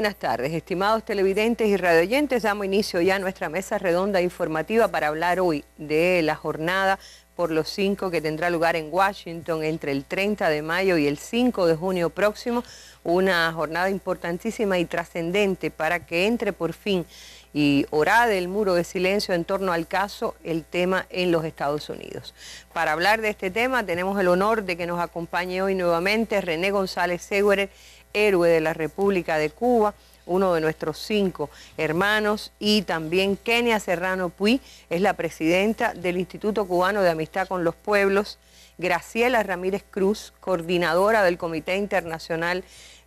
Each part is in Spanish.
buenas tardes, estimados televidentes y radioyentes. Damos inicio ya a nuestra mesa redonda informativa para hablar hoy de la jornada por los 5 que tendrá lugar en Washington entre el 30 de mayo y el 5 de junio próximo. Una jornada importantísima y trascendente para que entre por fin y horade el muro de silencio en torno al caso, el tema en los Estados Unidos. Para hablar de este tema tenemos el honor de que nos acompañe hoy nuevamente René González Segueret, héroe de la República de Cuba, uno de nuestros 5 hermanos, y también Kenia Serrano Puy, es la presidenta del Instituto Cubano de Amistad con los Pueblos, Graciela Ramírez Cruz, coordinadora del Comité Internacional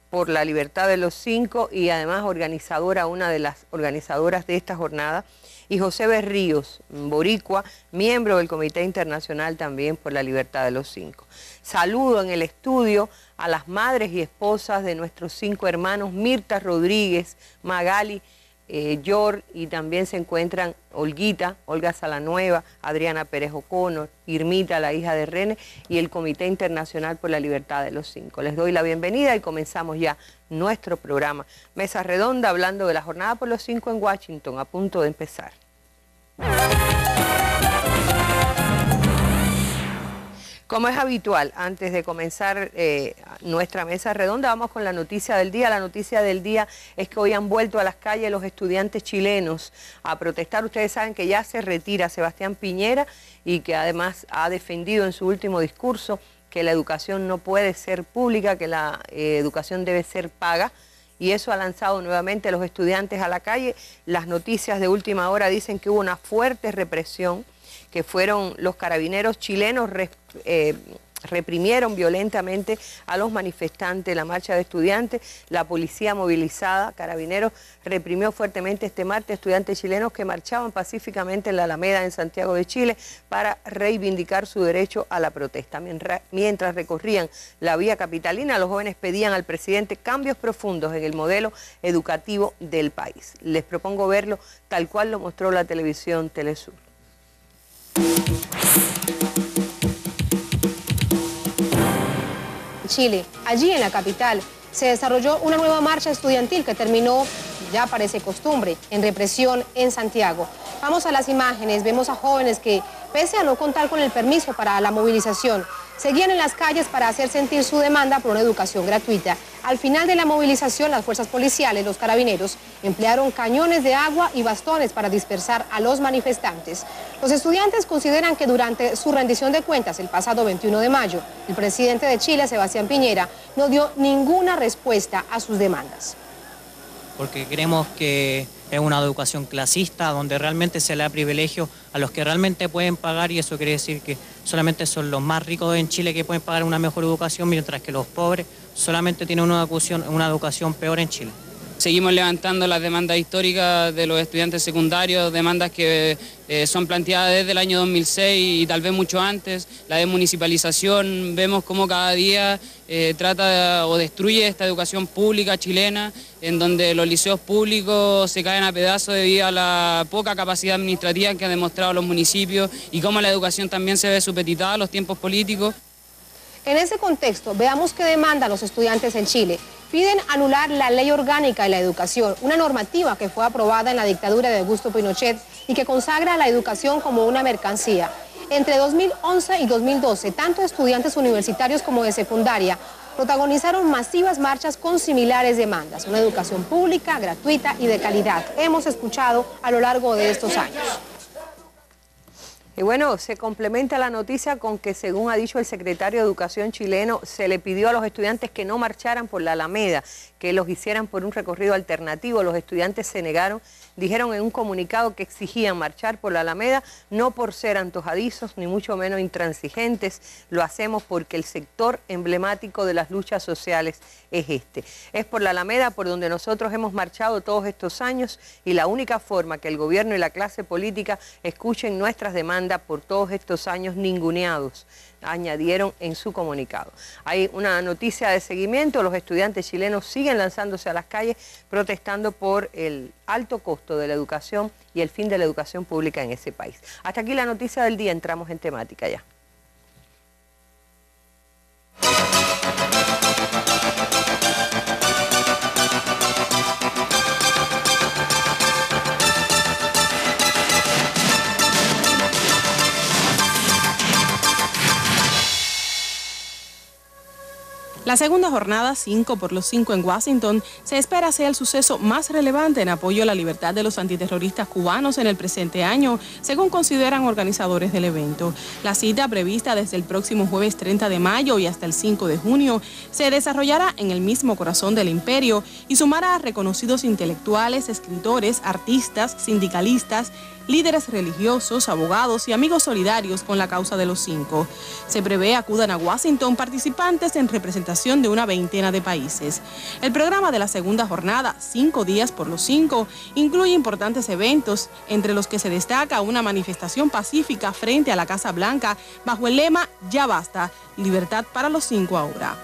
por la Libertad de los 5 y además organizadora, una de las organizadoras de esta jornada, y José Berríos, boricua, miembro del Comité Internacional también por la Libertad de los 5. Saludo en el estudio a las madres y esposas de nuestros 5 hermanos, Mirta Rodríguez, Magali, Yor, y también se encuentran Olguita, Olga Salanueva, Adriana Pérez O'Connor, Irmita, la hija de René, y el Comité Internacional por la Libertad de los 5. Les doy la bienvenida y comenzamos ya nuestro programa. Mesa Redonda, hablando de la jornada por los 5 en Washington, a punto de empezar. Como es habitual, antes de comenzar nuestra mesa redonda, vamos con la noticia del día. La noticia del día es que hoy han vuelto a las calles los estudiantes chilenos a protestar. Ustedes saben que ya se retira Sebastián Piñera y que además ha defendido en su último discurso que la educación no puede ser pública, que la educación debe ser paga. Y eso ha lanzado nuevamente a los estudiantes a la calle. Las noticias de última hora dicen que hubo una fuerte represión, que fueron los carabineros chilenos, reprimieron violentamente a los manifestantes, la marcha de estudiantes, la policía movilizada, carabineros reprimió fuertemente este martes estudiantes chilenos que marchaban pacíficamente en la Alameda en Santiago de Chile para reivindicar su derecho a la protesta. Mientras recorrían la vía capitalina, los jóvenes pedían al presidente cambios profundos en el modelo educativo del país. Les propongo verlo tal cual lo mostró la televisión Telesur. Chile, allí en la capital, se desarrolló una nueva marcha estudiantil que terminó, ya parece costumbre, en represión en Santiago. Vamos a las imágenes, vemos a jóvenes que, pese a no contar con el permiso para la movilización, seguían en las calles para hacer sentir su demanda por una educación gratuita. Al final de la movilización, las fuerzas policiales, los carabineros, emplearon cañones de agua y bastones para dispersar a los manifestantes. Los estudiantes consideran que durante su rendición de cuentas el pasado 21 de mayo, el presidente de Chile, Sebastián Piñera, no dio ninguna respuesta a sus demandas. Porque creemos que es una educación clasista donde realmente se le da privilegio a los que realmente pueden pagar, y eso quiere decir que solamente son los más ricos en Chile que pueden pagar una mejor educación, mientras que los pobres solamente tienen una educación peor en Chile. Seguimos levantando las demandas históricas de los estudiantes secundarios, demandas que son planteadas desde el año 2006 y tal vez mucho antes. La desmunicipalización, vemos cómo cada día trata o destruye esta educación pública chilena, en donde los liceos públicos se caen a pedazos debido a la poca capacidad administrativa que han demostrado los municipios y cómo la educación también se ve supeditada a los tiempos políticos. En ese contexto, veamos qué demandan los estudiantes en Chile. Piden anular la Ley Orgánica de la Educación, una normativa que fue aprobada en la dictadura de Augusto Pinochet y que consagra a la educación como una mercancía. Entre 2011 y 2012, tanto estudiantes universitarios como de secundaria protagonizaron masivas marchas con similares demandas, una educación pública, gratuita y de calidad. Hemos escuchado a lo largo de estos años. Y bueno, se complementa la noticia con que, según ha dicho el secretario de Educación chileno, se le pidió a los estudiantes que no marcharan por la Alameda, que los hicieran por un recorrido alternativo. Los estudiantes se negaron, dijeron en un comunicado que exigían marchar por la Alameda, no por ser antojadizos, ni mucho menos intransigentes, lo hacemos porque el sector emblemático de las luchas sociales es este. Es por la Alameda por donde nosotros hemos marchado todos estos años y la única forma que el gobierno y la clase política escuchen nuestras demandas por todos estos años ninguneados, añadieron en su comunicado. Hay una noticia de seguimiento, los estudiantes chilenos siguen lanzándose a las calles protestando por el alto costo de la educación y el fin de la educación pública en ese país. Hasta aquí la noticia del día, entramos en temática ya. La segunda jornada, 5 por los 5 en Washington, se espera sea el suceso más relevante en apoyo a la libertad de los antiterroristas cubanos en el presente año, según consideran organizadores del evento. La cita, prevista desde el próximo jueves 30 de mayo y hasta el 5 de junio, se desarrollará en el mismo corazón del imperio y sumará a reconocidos intelectuales, escritores, artistas, sindicalistas, líderes religiosos, abogados y amigos solidarios con la causa de los 5. Se prevé acudan a Washington participantes en representación de una veintena de países. El programa de la segunda jornada, 5 días por los 5, incluye importantes eventos, entre los que se destaca una manifestación pacífica frente a la Casa Blanca bajo el lema "Ya basta, libertad para los 5 ahora".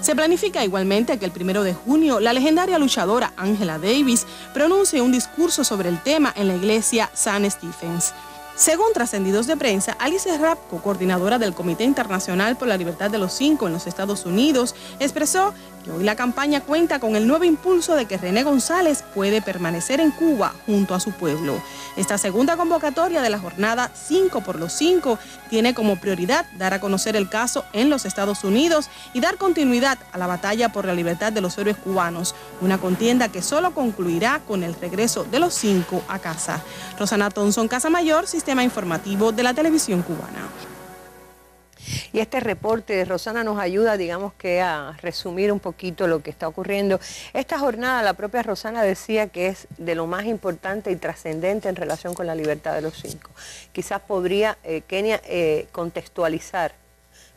Se planifica igualmente que el 1 de junio la legendaria luchadora Angela Davis pronuncie un discurso sobre el tema en la iglesia St. Stephen's. Según trascendidos de prensa, Alice Rapco, coordinadora del Comité Internacional por la Libertad de los 5 en los Estados Unidos, expresó que hoy la campaña cuenta con el nuevo impulso de que René González puede permanecer en Cuba junto a su pueblo. Esta segunda convocatoria de la jornada 5 por los 5 tiene como prioridad dar a conocer el caso en los Estados Unidos y dar continuidad a la batalla por la libertad de los héroes cubanos, una contienda que solo concluirá con el regreso de los 5 a casa. Rosana Thompson, Casamayor, Sistema Informativo de la Televisión Cubana. Y este reporte de Rosana nos ayuda, digamos que a resumir un poquito lo que está ocurriendo. Esta jornada, la propia Rosana decía que es de lo más importante y trascendente en relación con la libertad de los 5. Quizás podría Kenia contextualizar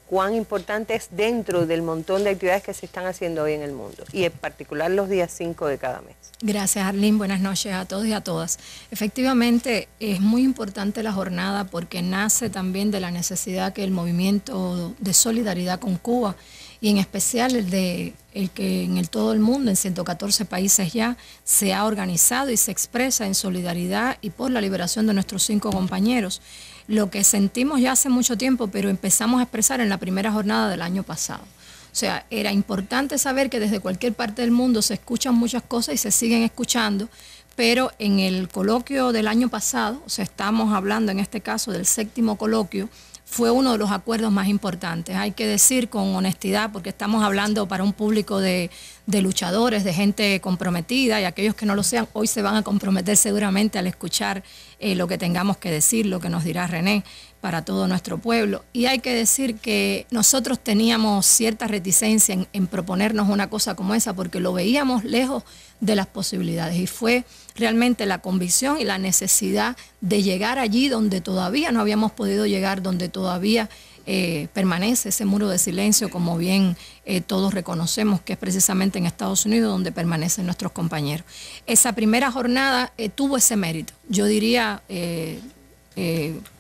cuán importante es dentro del montón de actividades que se están haciendo hoy en el mundo, y en particular los días 5 de cada mes. Gracias, Arlene. Buenas noches a todos y a todas. Efectivamente, es muy importante la jornada porque nace también de la necesidad que el movimiento de solidaridad con Cuba, y en especial el que en todo el mundo, en 114 países ya, se ha organizado y se expresa en solidaridad y por la liberación de nuestros 5 compañeros. Lo que sentimos ya hace mucho tiempo, pero empezamos a expresar en la primera jornada del año pasado. O sea, era importante saber que desde cualquier parte del mundo se escuchan muchas cosas y se siguen escuchando, pero en el coloquio del año pasado, o sea, estamos hablando en este caso del 7º coloquio, fue uno de los acuerdos más importantes. Hay que decir con honestidad, porque estamos hablando para un público de luchadores, de gente comprometida, y aquellos que no lo sean, hoy se van a comprometer seguramente al escuchar lo que tengamos que decir, lo que nos dirá René para todo nuestro pueblo. Y hay que decir que nosotros teníamos cierta reticencia en proponernos una cosa como esa, porque lo veíamos lejos de las posibilidades, y fue realmente la convicción y la necesidad de llegar allí donde todavía no habíamos podido llegar, donde todavía permanece ese muro de silencio, como bien todos reconocemos, que es precisamente en Estados Unidos donde permanecen nuestros compañeros. Esa primera jornada tuvo ese mérito. Yo diría,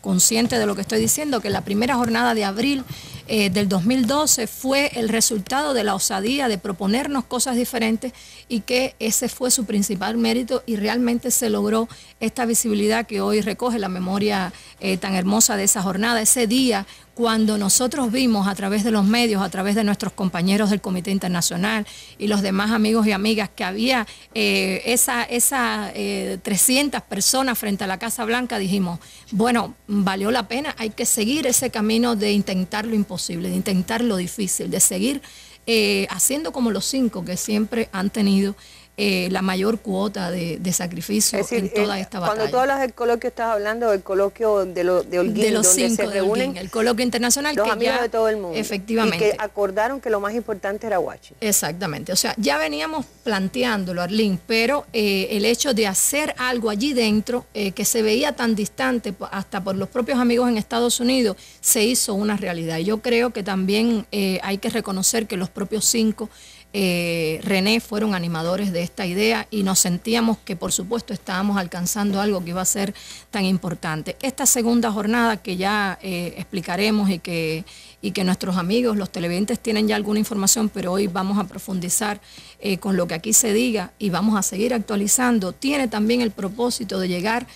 consciente de lo que estoy diciendo, que la primera jornada de abril del 2012 fue el resultado de la osadía de proponernos cosas diferentes, y que ese fue su principal mérito, y realmente se logró esta visibilidad que hoy recoge la memoria tan hermosa de esa jornada, ese día cuando nosotros vimos a través de los medios, a través de nuestros compañeros del Comité Internacional y los demás amigos y amigas, que había 300 personas frente a la Casa Blanca. Dijimos, bueno, valió la pena, hay que seguir ese camino de intentar lo imposible, de intentar lo difícil, de seguir haciendo como los 5 que siempre han tenido la mayor cuota de sacrificio, es decir, en toda esta batalla. Cuando tú hablas del coloquio, estás hablando del coloquio de Holguín, de los donde 5 se reúnen Holguín, el coloquio internacional, los que amigos ya, de todo el mundo, efectivamente, y que acordaron que lo más importante era Washington. Exactamente, o sea, ya veníamos planteándolo, Arlene, pero el hecho de hacer algo allí dentro, que se veía tan distante hasta por los propios amigos en Estados Unidos, se hizo una realidad. Yo creo que también hay que reconocer que los propios 5 René fueron animadores de esta idea, y nos sentíamos que por supuesto estábamos alcanzando algo que iba a ser tan importante. Esta segunda jornada, que ya explicaremos y que nuestros amigos, los televidentes, tienen ya alguna información, pero hoy vamos a profundizar con lo que aquí se diga y vamos a seguir actualizando, tiene también el propósito de llegar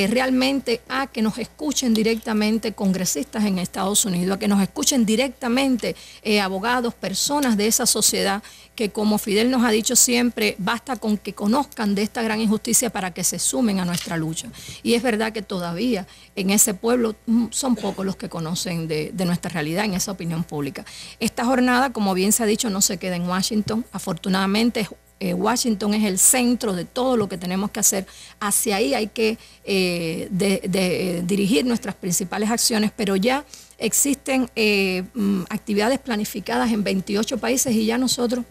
realmente a que nos escuchen directamente congresistas en Estados Unidos, a que nos escuchen directamente abogados, personas de esa sociedad que, como Fidel nos ha dicho siempre, basta con que conozcan de esta gran injusticia para que se sumen a nuestra lucha. Y es verdad que todavía en ese pueblo son pocos los que conocen de nuestra realidad en esa opinión pública. Esta jornada, como bien se ha dicho, no se queda en Washington. Afortunadamente, Washington es el centro de todo lo que tenemos que hacer. Hacia ahí hay que dirigir nuestras principales acciones, pero ya existen actividades planificadas en 28 países y ya nosotros,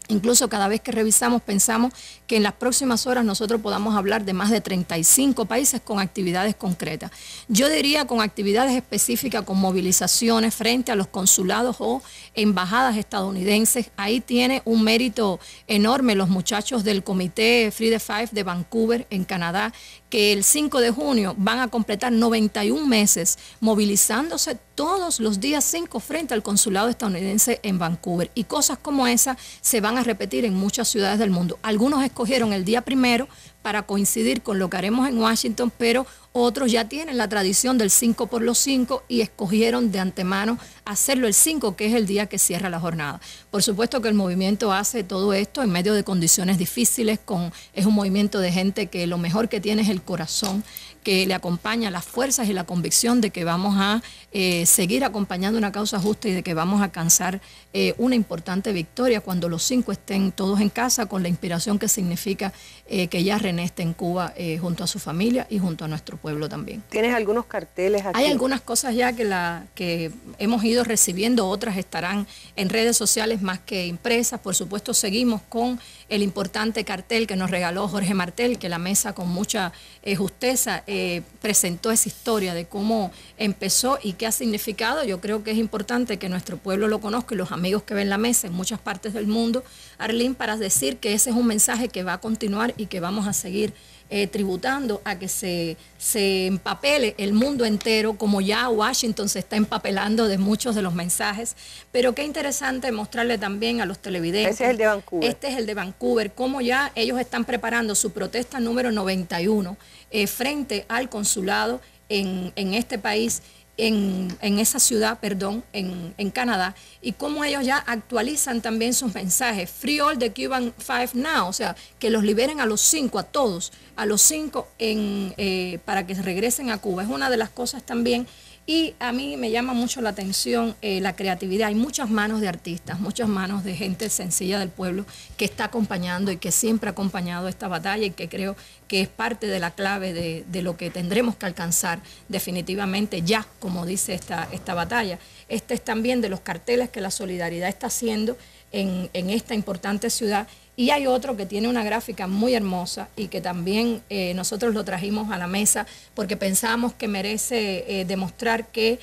incluso cada vez que revisamos, pensamos que en las próximas horas nosotros podamos hablar de más de 35 países con actividades concretas. Yo diría con actividades específicas, con movilizaciones frente a los consulados o embajadas estadounidenses. Ahí tiene un mérito enorme los muchachos del comité Free the Five de Vancouver, en Canadá, que el 5 de junio van a completar 91 meses movilizándose todos los días 5 frente al consulado estadounidense en Vancouver. Y cosas como esa se van a repetir en muchas ciudades del mundo. Algunos escogieron el día 1 para coincidir con lo que haremos en Washington, pero otros ya tienen la tradición del 5 por los 5 y escogieron de antemano hacerlo el 5, que es el día que cierra la jornada. Por supuesto que el movimiento hace todo esto en medio de condiciones difíciles, es un movimiento de gente que lo mejor que tiene es el corazón, que le acompaña las fuerzas y la convicción de que vamos a seguir acompañando una causa justa y de que vamos a alcanzar una importante victoria cuando los 5 estén todos en casa, con la inspiración que significa que ya René esté en Cuba junto a su familia y junto a nuestro pueblo también. ¿Tienes algunos carteles aquí? Hay algunas cosas ya que hemos ido recibiendo, otras estarán en redes sociales más que impresas. Por supuesto, seguimos con el importante cartel que nos regaló Jorge Martel, que la mesa con mucha justeza presentó esa historia de cómo empezó y qué ha significado. Yo creo que es importante que nuestro pueblo lo conozca y los amigos que ven la mesa en muchas partes del mundo, Arlene, para decir que ese es un mensaje que va a continuar y que vamos a seguir tributando a que se empapele el mundo entero, como ya Washington se está empapelando de muchos de los mensajes. Pero qué interesante mostrarle también a los televidentes. Ese es el de Vancouver. Este es el de Vancouver, cómo ya ellos están preparando su protesta número 91 frente al consulado en este país, en esa ciudad, perdón, en Canadá, y cómo ellos ya actualizan también sus mensajes. Free all the Cuban Five now, o sea, que los liberen a los 5, a todos, a los 5 para que regresen a Cuba. Es una de las cosas también. Y a mí me llama mucho la atención la creatividad. Hay muchas manos de artistas, muchas manos de gente sencilla del pueblo que está acompañando y que siempre ha acompañado esta batalla, y que creo que es parte de la clave de lo que tendremos que alcanzar definitivamente ya, como dice esta batalla. Este es también de los carteles que la solidaridad está haciendo en esta importante ciudad. Y hay otro que tiene una gráfica muy hermosa y que también nosotros lo trajimos a la mesa porque pensamos que merece demostrar que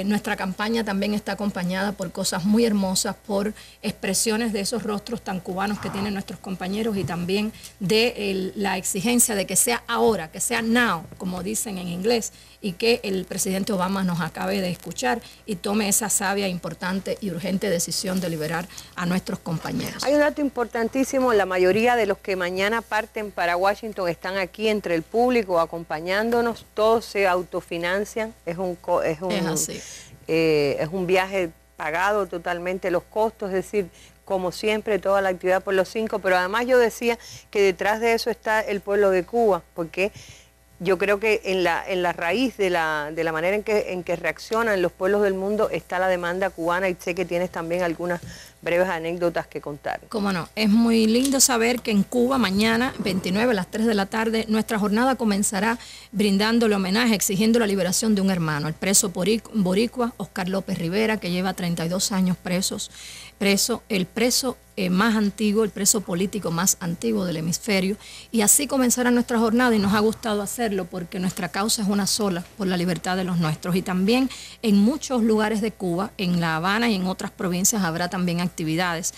nuestra campaña también está acompañada por cosas muy hermosas, por expresiones de esos rostros tan cubanos que tienen nuestros compañeros, y también de la exigencia de que sea ahora, que sea now, como dicen en inglés, y que el presidente Obama nos acabe de escuchar y tome esa sabia, importante y urgente decisión de liberar a nuestros compañeros. Hay un dato importantísimo: la mayoría de los que mañana parten para Washington están aquí entre el público acompañándonos, todos se autofinancian, es un viaje pagado totalmente los costos, es decir, como siempre, toda la actividad por los 5, pero además yo decía que detrás de eso está el pueblo de Cuba, porque yo creo que en la raíz de la manera en que reaccionan los pueblos del mundo está la demanda cubana, y sé que tienes también algunas breves anécdotas que contar. Cómo no, es muy lindo saber que en Cuba mañana, 29 a las 3 de la tarde, nuestra jornada comenzará brindándole homenaje, exigiendo la liberación de un hermano, el preso boricua Oscar López Rivera, que lleva 32 años preso, el preso más antiguo, el preso político más antiguo del hemisferio. Y así comenzará nuestra jornada, y nos ha gustado hacerlo porque nuestra causa es una sola, por la libertad de los nuestros. Y también en muchos lugares de Cuba, en La Habana y en otras provincias, habrá también actividades.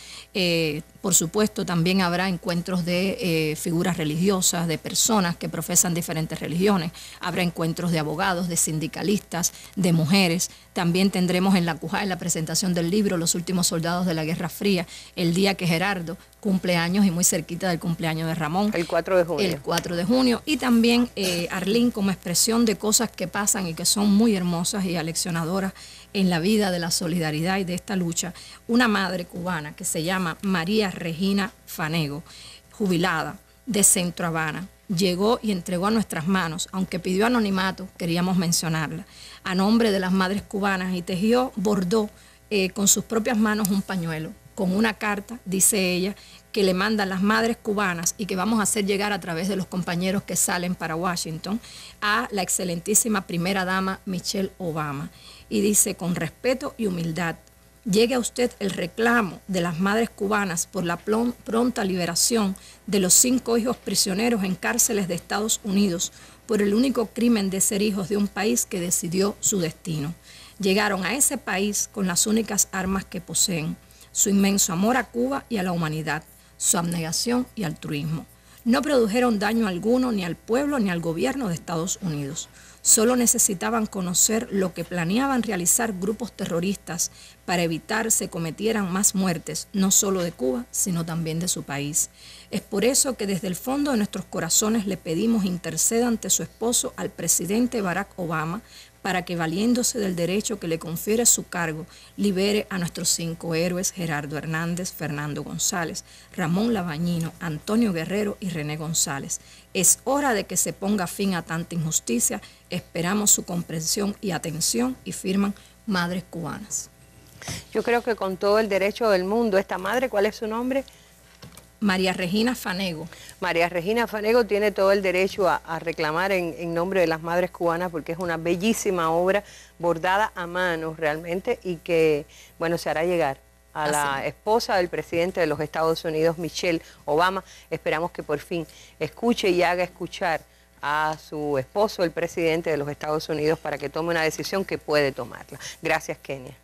Por supuesto, también habrá encuentros de figuras religiosas, de personas que profesan diferentes religiones. Habrá encuentros de abogados, de sindicalistas, de mujeres. También tendremos en la CUJAE la presentación del libro Los últimos soldados de la Guerra Fría, el día que Gerardo cumple años y muy cerquita del cumpleaños de Ramón. El 4 de junio. El 4 de junio. Y también Arlín como expresión de cosas que pasan y que son muy hermosas y aleccionadoras en la vida de la solidaridad y de esta lucha. Una madre cubana que se llama María Regina Fanego, jubilada de Centro Habana, llegó y entregó a nuestras manos, aunque pidió anonimato, queríamos mencionarla, a nombre de las madres cubanas, y tejió, bordó con sus propias manos un pañuelo, con una carta, dice ella, que le mandan las madres cubanas y que vamos a hacer llegar a través de los compañeros que salen para Washington a la excelentísima primera dama Michelle Obama. Y dice: con respeto y humildad, llegue a usted el reclamo de las madres cubanas por la pronta liberación de los 5 hijos prisioneros en cárceles de Estados Unidos por el único crimen de ser hijos de un país que decidió su destino. Llegaron a ese país con las únicas armas que poseen: su inmenso amor a Cuba y a la humanidad, su abnegación y altruismo. No produjeron daño alguno ni al pueblo ni al gobierno de Estados Unidos. Solo necesitaban conocer lo que planeaban realizar grupos terroristas para evitar se cometieran más muertes, no solo de Cuba, sino también de su país. Es por eso que desde el fondo de nuestros corazones le pedimos interceda ante su esposo, al presidente Barack Obama, para que, valiéndose del derecho que le confiere su cargo, libere a nuestros 5 héroes: Gerardo Hernández, Fernando González, Ramón Labañino, Antonio Guerrero y René González. Es hora de que se ponga fin a tanta injusticia. Esperamos su comprensión y atención, y firman Madres Cubanas. Yo creo que con todo el derecho del mundo, esta madre, ¿cuál es su nombre? María Regina Fanego. María Regina Fanego tiene todo el derecho a reclamar en nombre de las madres cubanas, porque es una bellísima obra bordada a mano realmente, y que, bueno, se hará llegar a la esposa del presidente de los Estados Unidos, Michelle Obama. Esperamos que por fin escuche y haga escuchar a su esposo, el presidente de los Estados Unidos, para que tome una decisión que puede tomarla. Gracias, Kenia.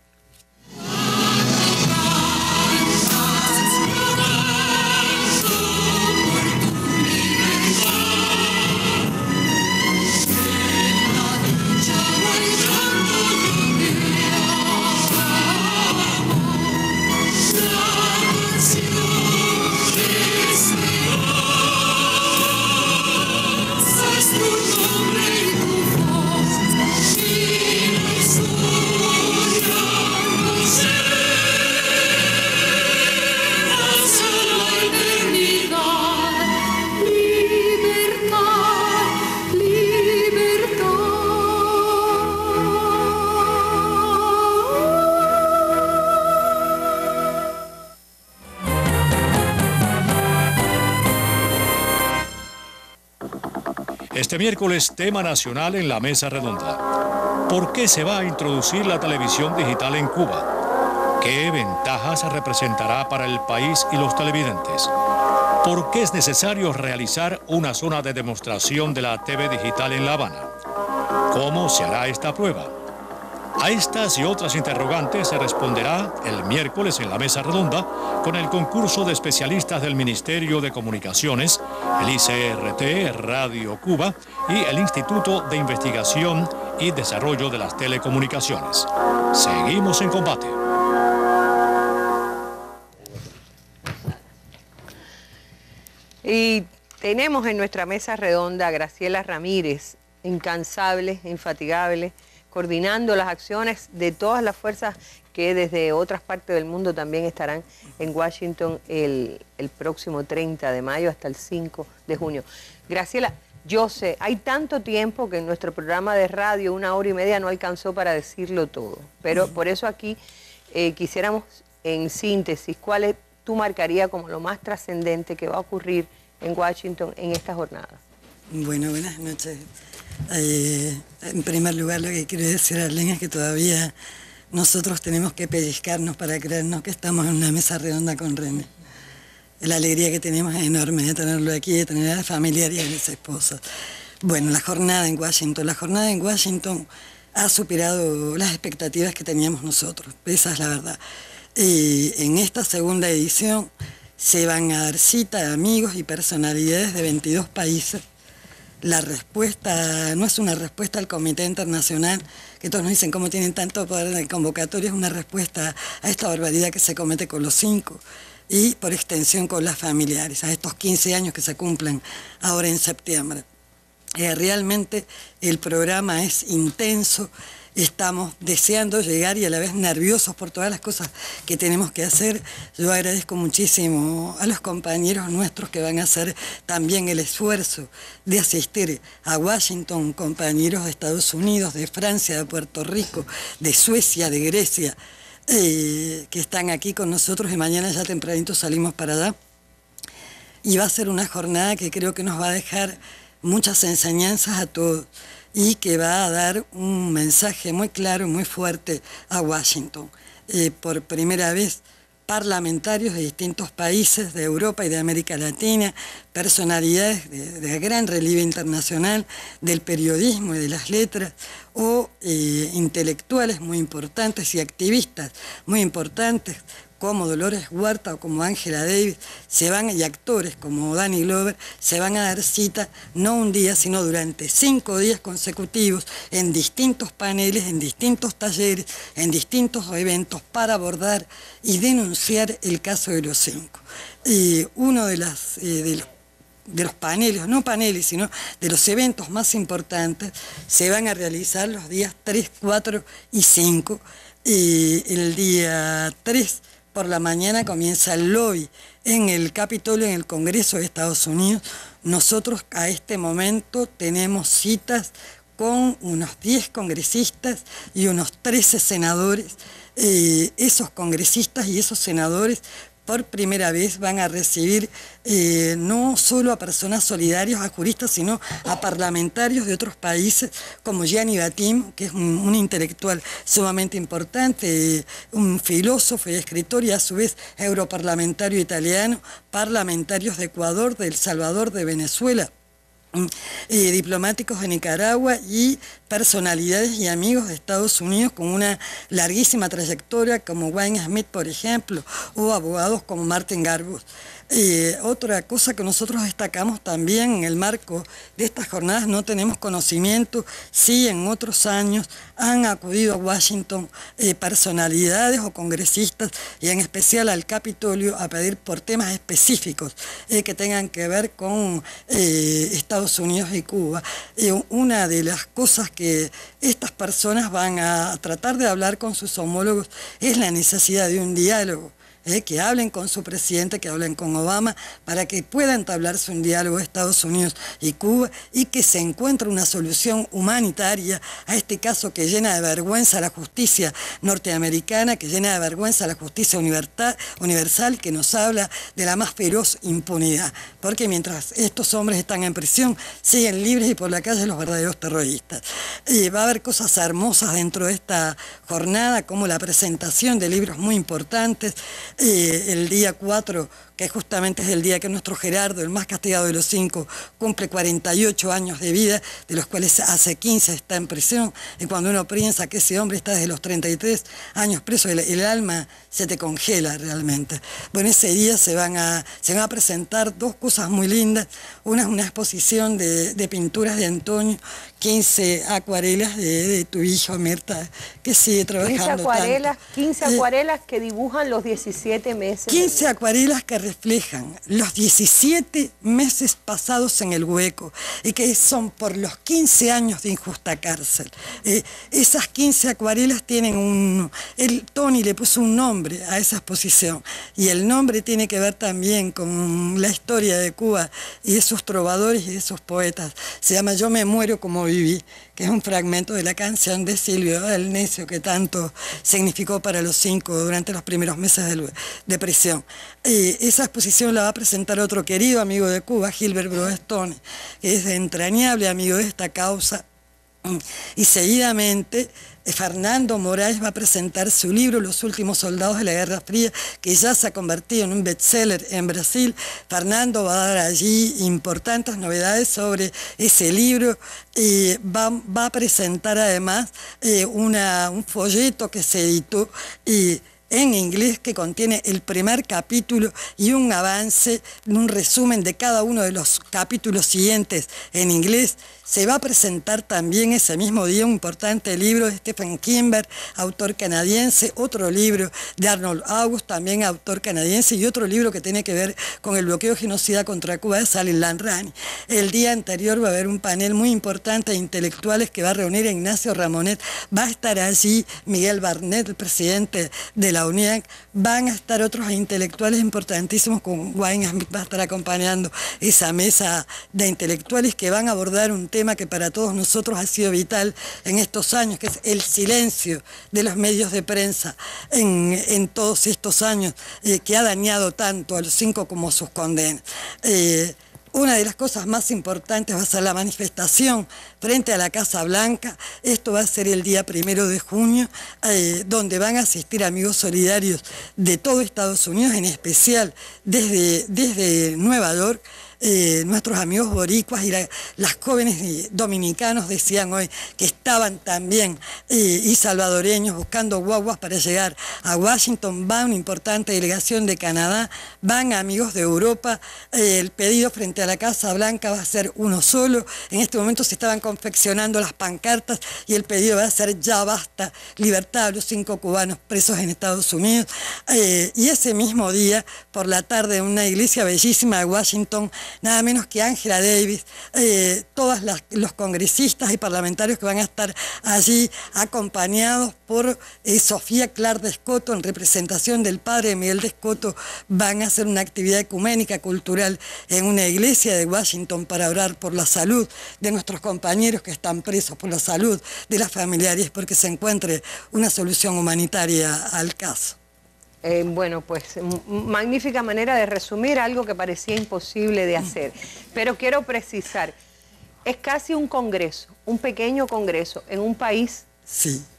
Este miércoles, tema nacional en la mesa redonda. ¿Por qué se va a introducir la televisión digital en Cuba? ¿Qué ventajas representará para el país y los televidentes? ¿Por qué es necesario realizar una zona de demostración de la TV digital en La Habana? ¿Cómo se hará esta prueba? A estas y otras interrogantes se responderá el miércoles en la mesa redonda con el concurso de especialistas del Ministerio de Comunicaciones, el ICRT, Radio Cuba y el Instituto de Investigación y Desarrollo de las Telecomunicaciones. Seguimos en combate. Y tenemos en nuestra mesa redonda a Graciela Ramírez, incansable, infatigable, coordinando las acciones de todas las fuerzas que desde otras partes del mundo también estarán en Washington el próximo 30 de mayo hasta el 5 de junio. Graciela, yo sé, hay tanto tiempo que en nuestro programa de radio 1 hora y media no alcanzó para decirlo todo, pero por eso aquí quisiéramos en síntesis, ¿cuál tú marcarías como lo más trascendente que va a ocurrir en Washington en esta jornada? Bueno, buenas noches. En primer lugar, lo que quiero decir a Arlene es que todavía nosotros tenemos que pellizcarnos para creernos que estamos en una mesa redonda con René. La alegría que tenemos es enorme de tenerlo aquí, de tener a la familiares y a mis esposos. Bueno, la jornada en Washington ha superado las expectativas que teníamos nosotros, esa es la verdad. En esta segunda edición se van a dar cita a amigos y personalidades de 22 países. La respuesta no es una respuesta al Comité Internacional, que todos nos dicen cómo tienen tanto poder en el convocatorio, es una respuesta a esta barbaridad que se comete con los 5 y por extensión con las familiares, a estos 15 años que se cumplen ahora en septiembre. Realmente el programa es intenso, estamos deseando llegar y a la vez nerviosos por todas las cosas que tenemos que hacer. Yo agradezco muchísimo a los compañeros nuestros que van a hacer también el esfuerzo de asistir a Washington, compañeros de Estados Unidos, de Francia, de Puerto Rico, de Suecia, de Grecia, que están aquí con nosotros y mañana ya tempranito salimos para allá. Y va a ser una jornada que creo que nos va a dejar muchas enseñanzas a todos y que va a dar un mensaje muy claro, muy fuerte a Washington. Por primera vez, parlamentarios de distintos países de Europa y de América Latina, personalidades de gran relieve internacional, del periodismo y de las letras, o intelectuales muy importantes y activistas muy importantes, como Dolores Huerta o como Angela Davis, y actores como Danny Glover, se van a dar cita no un día, sino durante 5 días consecutivos en distintos paneles, en distintos talleres, en distintos eventos para abordar y denunciar el caso de los 5. Uno de los paneles, no paneles, sino de los eventos más importantes, se van a realizar los días 3, 4 y 5. El día 3 por la mañana comienza el lobby en el Capitolio, en el Congreso de Estados Unidos. Nosotros a este momento tenemos citas con unos 10 congresistas y unos 13 senadores. Esos congresistas y esos senadores por primera vez van a recibir no solo a personas solidarias, a juristas, sino a parlamentarios de otros países, como Gianni Batim, que es un intelectual sumamente importante, un filósofo y escritor, y a su vez europarlamentario italiano, parlamentarios de Ecuador, de El Salvador, de Venezuela, diplomáticos de Nicaragua y personalidades y amigos de Estados Unidos con una larguísima trayectoria como Wayne Smith, por ejemplo, o abogados como Martin Garbus. Otra cosa que nosotros destacamos también en el marco de estas jornadas, no tenemos conocimiento si en otros años han acudido a Washington personalidades o congresistas y en especial al Capitolio a pedir por temas específicos que tengan que ver con Estados Unidos y Cuba. Una de las cosas que estas personas van a tratar de hablar con sus homólogos es la necesidad de un diálogo. Que hablen con su presidente, que hablen con Obama, para que pueda entablarse un diálogo de Estados Unidos y Cuba y que se encuentre una solución humanitaria a este caso que llena de vergüenza a la justicia norteamericana, que llena de vergüenza a la justicia universal, que nos habla de la más feroz impunidad. Porque mientras estos hombres están en prisión, siguen libres y por la calle los verdaderos terroristas. Va a haber cosas hermosas dentro de esta jornada, como la presentación de libros muy importantes. El día 4, que justamente es el día que nuestro Gerardo, el más castigado de los 5, cumple 48 años de vida, de los cuales hace 15 está en prisión, y cuando uno piensa que ese hombre está desde los 33 años preso, el alma se te congela realmente. Bueno, ese día se van a presentar 2 cosas muy lindas. Una es una exposición de pinturas de Antonio, 15 acuarelas de tu hijo Mirta, que sigue trabajando 15 acuarelas que dibujan los 17 meses. 15 acuarelas que reflejan los 17 meses pasados en el hueco y que son por los 15 años de injusta cárcel. Esas 15 acuarelas tienen Tony le puso un nombre a esa exposición y el nombre tiene que ver también con la historia de Cuba y de sus trovadores y de sus poetas. Se llama Yo me muero como viví, que es un fragmento de la canción de Silvio el Necio que tanto significó para los 5 durante los primeros meses de prisión. Esa exposición la va a presentar otro querido amigo de Cuba, Gilbert Brodestone, que es entrañable amigo de esta causa. Y seguidamente Fernando Moraes va a presentar su libro Los últimos soldados de la Guerra Fría, que ya se ha convertido en un bestseller en Brasil. Fernando va a dar allí importantes novedades sobre ese libro. Va a presentar además un folleto que se editó en inglés que contiene el primer capítulo y un avance, un resumen de cada uno de los capítulos siguientes en inglés. Se va a presentar también ese mismo día un importante libro de Stephen Kimber, autor canadiense, otro libro de Arnold August, también autor canadiense, y otro libro que tiene que ver con el bloqueo genocida contra Cuba de Salil Lanrani. El día anterior va a haber un panel muy importante de intelectuales que va a reunir a Ignacio Ramonet, va a estar allí Miguel Barnett, el presidente de la UNIAC, van a estar otros intelectuales importantísimos, con Wayne Smith va a estar acompañando esa mesa de intelectuales que van a abordar un tema que para todos nosotros ha sido vital en estos años, que es el silencio de los medios de prensa en todos estos años, que ha dañado tanto a los 5 como sus condenas. Una de las cosas más importantes va a ser la manifestación frente a la Casa Blanca. Esto va a ser el día 1 de junio, donde van a asistir amigos solidarios de todo Estados Unidos, en especial desde Nueva York. Nuestros amigos boricuas y las jóvenes dominicanos decían hoy que estaban también y salvadoreños buscando guaguas para llegar a Washington. Va una importante delegación de Canadá, van amigos de Europa. El pedido frente a la Casa Blanca va a ser uno solo. En este momento se estaban confeccionando las pancartas y el pedido va a ser: ya basta, libertad a los 5 cubanos presos en Estados Unidos. Y ese mismo día, por la tarde, en una iglesia bellísima de Washington, nada menos que Angela Davis, todos los congresistas y parlamentarios que van a estar allí, acompañados por Sofía Clark de Escoto, en representación del padre Miguel de Escoto, van a hacer una actividad ecuménica cultural en una iglesia de Washington para orar por la salud de nuestros compañeros que están presos, por la salud de las familiares, porque se encuentre una solución humanitaria al caso. Bueno, pues magnífica manera de resumir algo que parecía imposible de hacer. Pero quiero precisar, es casi un congreso, un pequeño congreso en un país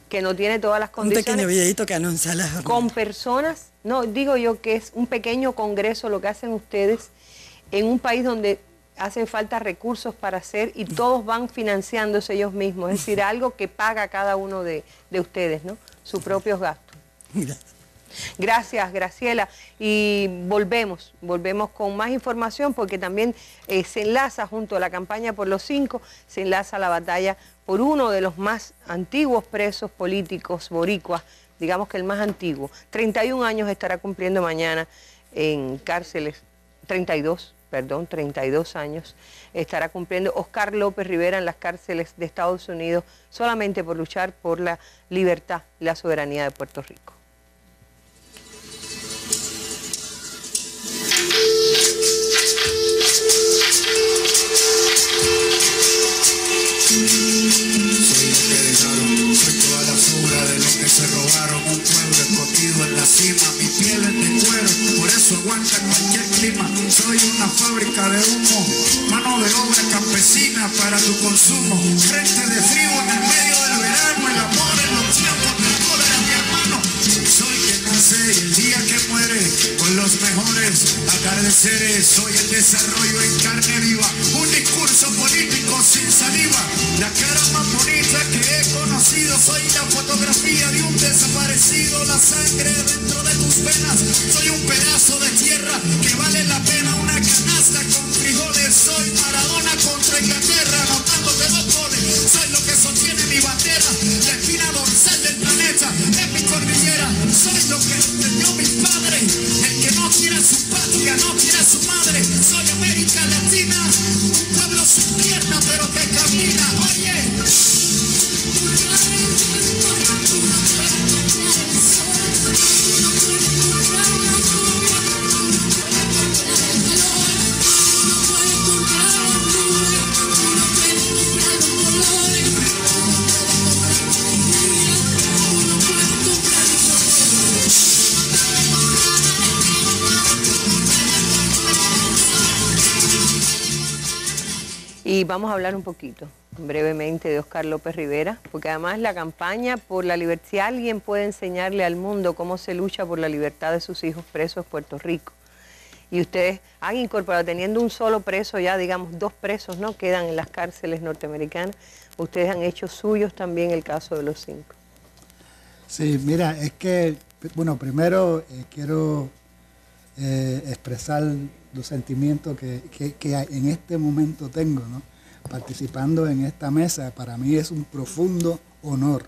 que no tiene todas las condiciones. Un pequeño videíto que anuncia la jornada. Con personas, no, digo yo que es un pequeño congreso lo que hacen ustedes en un país donde hacen falta recursos para hacer y todos van financiándose ellos mismos. Es decir, algo que paga cada uno de ustedes, ¿no? Sus propios gastos. Gracias. Gracias, Graciela. Y volvemos con más información, porque también se enlaza junto a la campaña por los 5, se enlaza la batalla por uno de los más antiguos presos políticos boricuas, digamos que el más antiguo. 31 años estará cumpliendo mañana en cárceles, 32 años estará cumpliendo Oscar López Rivera en las cárceles de Estados Unidos, solamente por luchar por la libertad y la soberanía de Puerto Rico. Soy toda la sobra de lo que se robaron, un pueblo escondido en la cima, mi piel es de cuero, por eso aguanta cualquier clima. Soy una fábrica de humo, mano de obra campesina para tu consumo, frente de frío en el medio del verano, el amor en los tiempos del cólera, mi hermano. Soy quien nace y el día que muere, con los mejores atardeceres. Soy el desarrollo en carne viva, un discurso político sin saliva, la cara más bonita que he conocido. Soy la fotografía de un desaparecido, la sangre dentro de tus venas. Soy un pedazo de tierra que vale la pena una canasta con frijoles. Soy Maradona contra Inglaterra, anotándote 2 goles. Soy lo que sostiene mi bandera, la espina dorsal del planeta, es mi cordillera. Soy lo que entendió mi padre, el que no quiere su patria, no quiere su madre. Soy América Latina, un pueblo sin pierna pero que camina. Oye. Y vamos a hablar un poquito, brevemente, de Oscar López Rivera, porque además la campaña por la libertad, si alguien puede enseñarle al mundo cómo se lucha por la libertad de sus hijos presos en Puerto Rico. Y ustedes han incorporado, teniendo un solo preso, ya digamos 2 presos, ¿no?, quedan en las cárceles norteamericanas. Ustedes han hecho suyos también el caso de los 5. Sí, mira, es que Bueno, primero quiero expresar los sentimientos que en este momento tengo, ¿no? Participando en esta mesa. Para mí es un profundo honor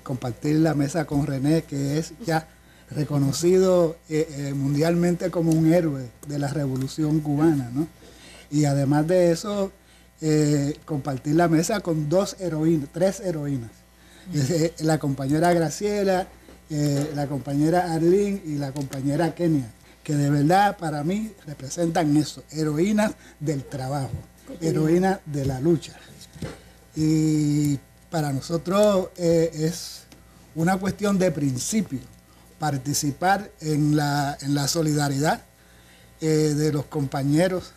compartir la mesa con René, que es ya reconocido mundialmente como un héroe de la Revolución Cubana, ¿no? Y además de eso, compartir la mesa con tres heroínas. La compañera Graciela, la compañera Arlene y la compañera Kenia, que de verdad para mí representan eso, heroínas del trabajo, heroínas de la lucha. Y para nosotros es una cuestión de principio participar en la solidaridad de los compañeros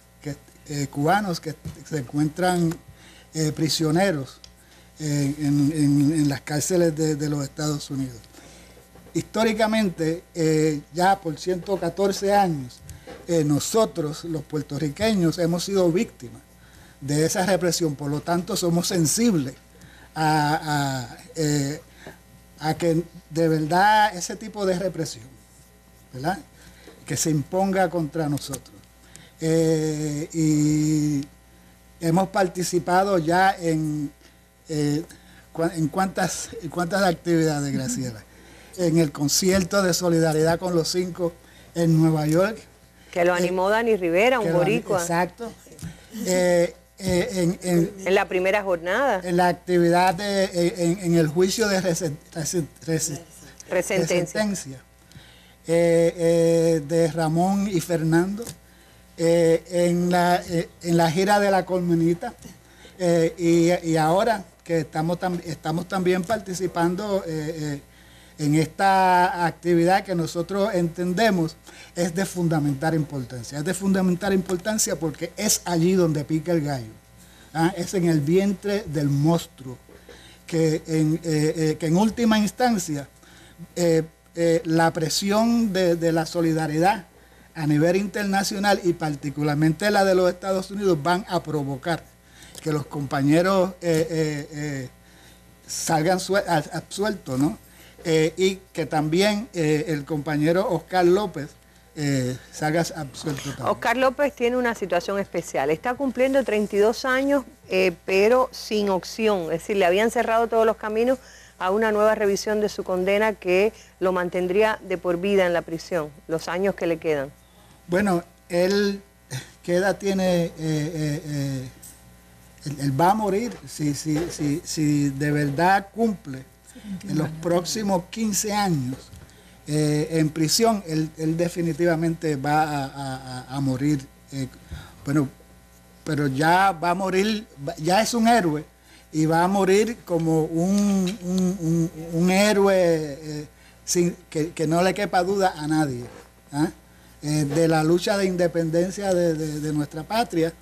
cubanos que se encuentran prisioneros en las cárceles de los Estados Unidos. Históricamente, ya por 114 años, nosotros, los puertorriqueños, hemos sido víctimas de esa represión. Por lo tanto, somos sensibles a que de verdad ese tipo de represión, ¿verdad?, que se imponga contra nosotros. Y hemos participado ya en cuántas actividades, Graciela. En el concierto de solidaridad con los 5 en Nueva York. Que lo animó Dani Rivera, un boricua. Exacto. En la primera jornada. En la actividad en el juicio de resentencia de Ramón y Fernando, en la gira de la Colmenita, y ahora que estamos también participando en esta actividad que nosotros entendemos es de fundamental importancia. Es de fundamental importancia porque es allí donde pica el gallo. Es en el vientre del monstruo, que en última instancia la presión de la solidaridad a nivel internacional y particularmente la de los Estados Unidos van a provocar que los compañeros salgan absueltos, ¿no? Y que también el compañero Oscar López salga absuelto también. Oscar López tiene una situación especial. Está cumpliendo 32 años, pero sin opción. Es decir, le habían cerrado todos los caminos a una nueva revisión de su condena que lo mantendría de por vida en la prisión, los años que le quedan. Bueno, él, ¿qué edad tiene? Él va a morir si de verdad cumple en los próximos 15 años en prisión. Él definitivamente va a morir. Bueno, pero ya va a morir, ya es un héroe y va a morir como un héroe que no le quepa duda a nadie, de la lucha de independencia de nuestra patria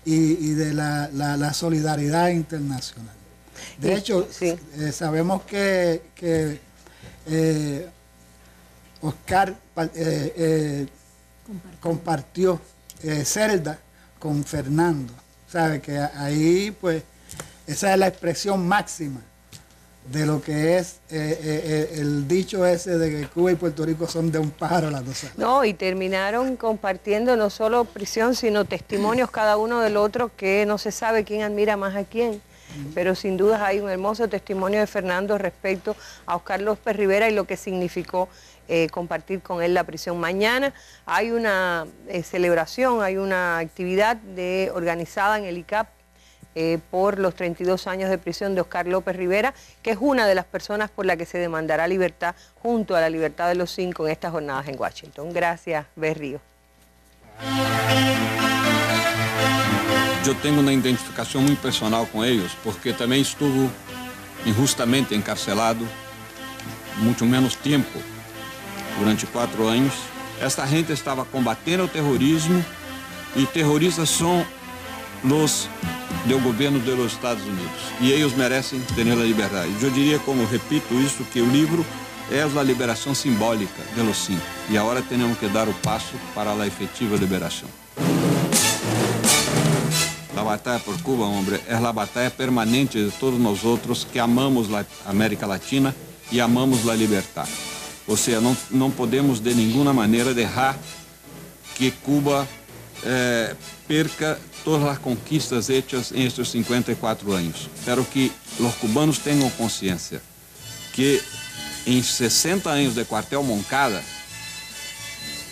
y de la solidaridad internacional. De hecho, sí, sabemos que Oscar compartió celda con Fernando. ¿Sabe? Que ahí, pues, esa es la expresión máxima de lo que es el dicho ese de que Cuba y Puerto Rico son de un pájaro las dos alas. No, y terminaron compartiendo no solo prisión, sino testimonios cada uno del otro, que no se sabe quién admira más a quién. Pero sin dudas hay un hermoso testimonio de Fernando respecto a Oscar López Rivera y lo que significó compartir con él la prisión. Mañana hay una celebración, hay una actividad organizada en el ICAP por los 32 años de prisión de Oscar López Rivera, que es una de las personas por la que se demandará libertad junto a la libertad de los 5 en estas jornadas en Washington. Gracias, Berrío. Eu tenho uma identificação muito personal com eles, porque também estuve injustamente encarcelado muito menos tempo, durante 4 anos. Esta gente estava combatendo o terrorismo e terroristas são os do governo dos Estados Unidos e eles merecem ter a liberdade. Eu diria, como repito isso, que o livro é a liberação simbólica de los 5 e agora temos que dar o passo para a efetiva liberação. La batalla por Cuba, hombre, es la batalla permanente de todos nosotros que amamos la América Latina y amamos la libertad. Ou seja, não podemos de nenhuma maneira deixar que Cuba perca todas as conquistas hechas em estes 54 anos. Espero que os cubanos tenham consciência que em 60 anos de quartel Moncada,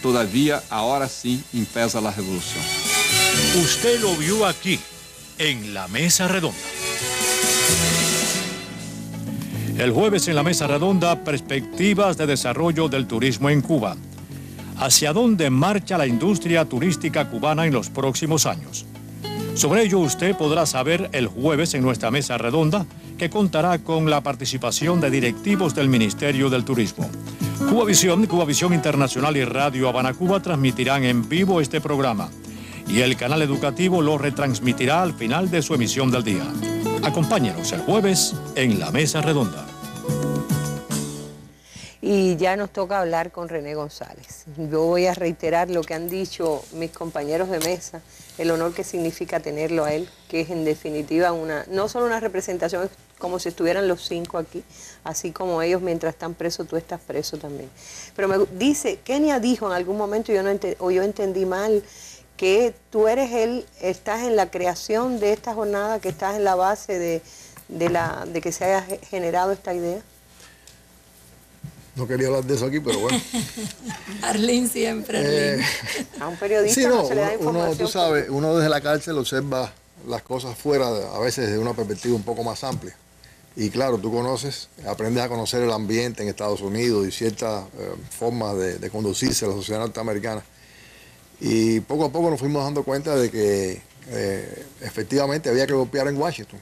todavía, ahora sí, empieza la revolución. Usted lo vio aquí, en la Mesa Redonda. El jueves en la Mesa Redonda, perspectivas de desarrollo del turismo en Cuba. ¿Hacia dónde marcha la industria turística cubana en los próximos años? Sobre ello usted podrá saber el jueves en nuestra Mesa Redonda, que contará con la participación de directivos del Ministerio del Turismo. Cubavisión Internacional y Radio Habana Cuba transmitirán en vivo este programa y el canal educativo lo retransmitirá al final de su emisión del día. Acompáñenos el jueves en la Mesa Redonda. Y ya nos toca hablar con René González. Yo voy a reiterar lo que han dicho mis compañeros de mesa, el honor que significa tenerlo a él, que es en definitiva no solo una representación, es como si estuvieran los 5 aquí, así como ellos mientras están presos, tú estás preso también. Pero me dice, Kenia dijo en algún momento, yo entendí mal, que tú estás en la creación de esta jornada, que estás en la base de que se haya generado esta idea. No quería hablar de eso aquí, pero bueno. Arlene siempre, Arlene. A un periodista sí, no se le da información. Tú sabes, uno desde la cárcel observa las cosas fuera, a veces desde una perspectiva un poco más amplia. Y claro, tú aprendes a conocer el ambiente en Estados Unidos y ciertas formas de conducirse a la sociedad norteamericana. Y poco a poco nos fuimos dando cuenta de que efectivamente había que golpear en Washington.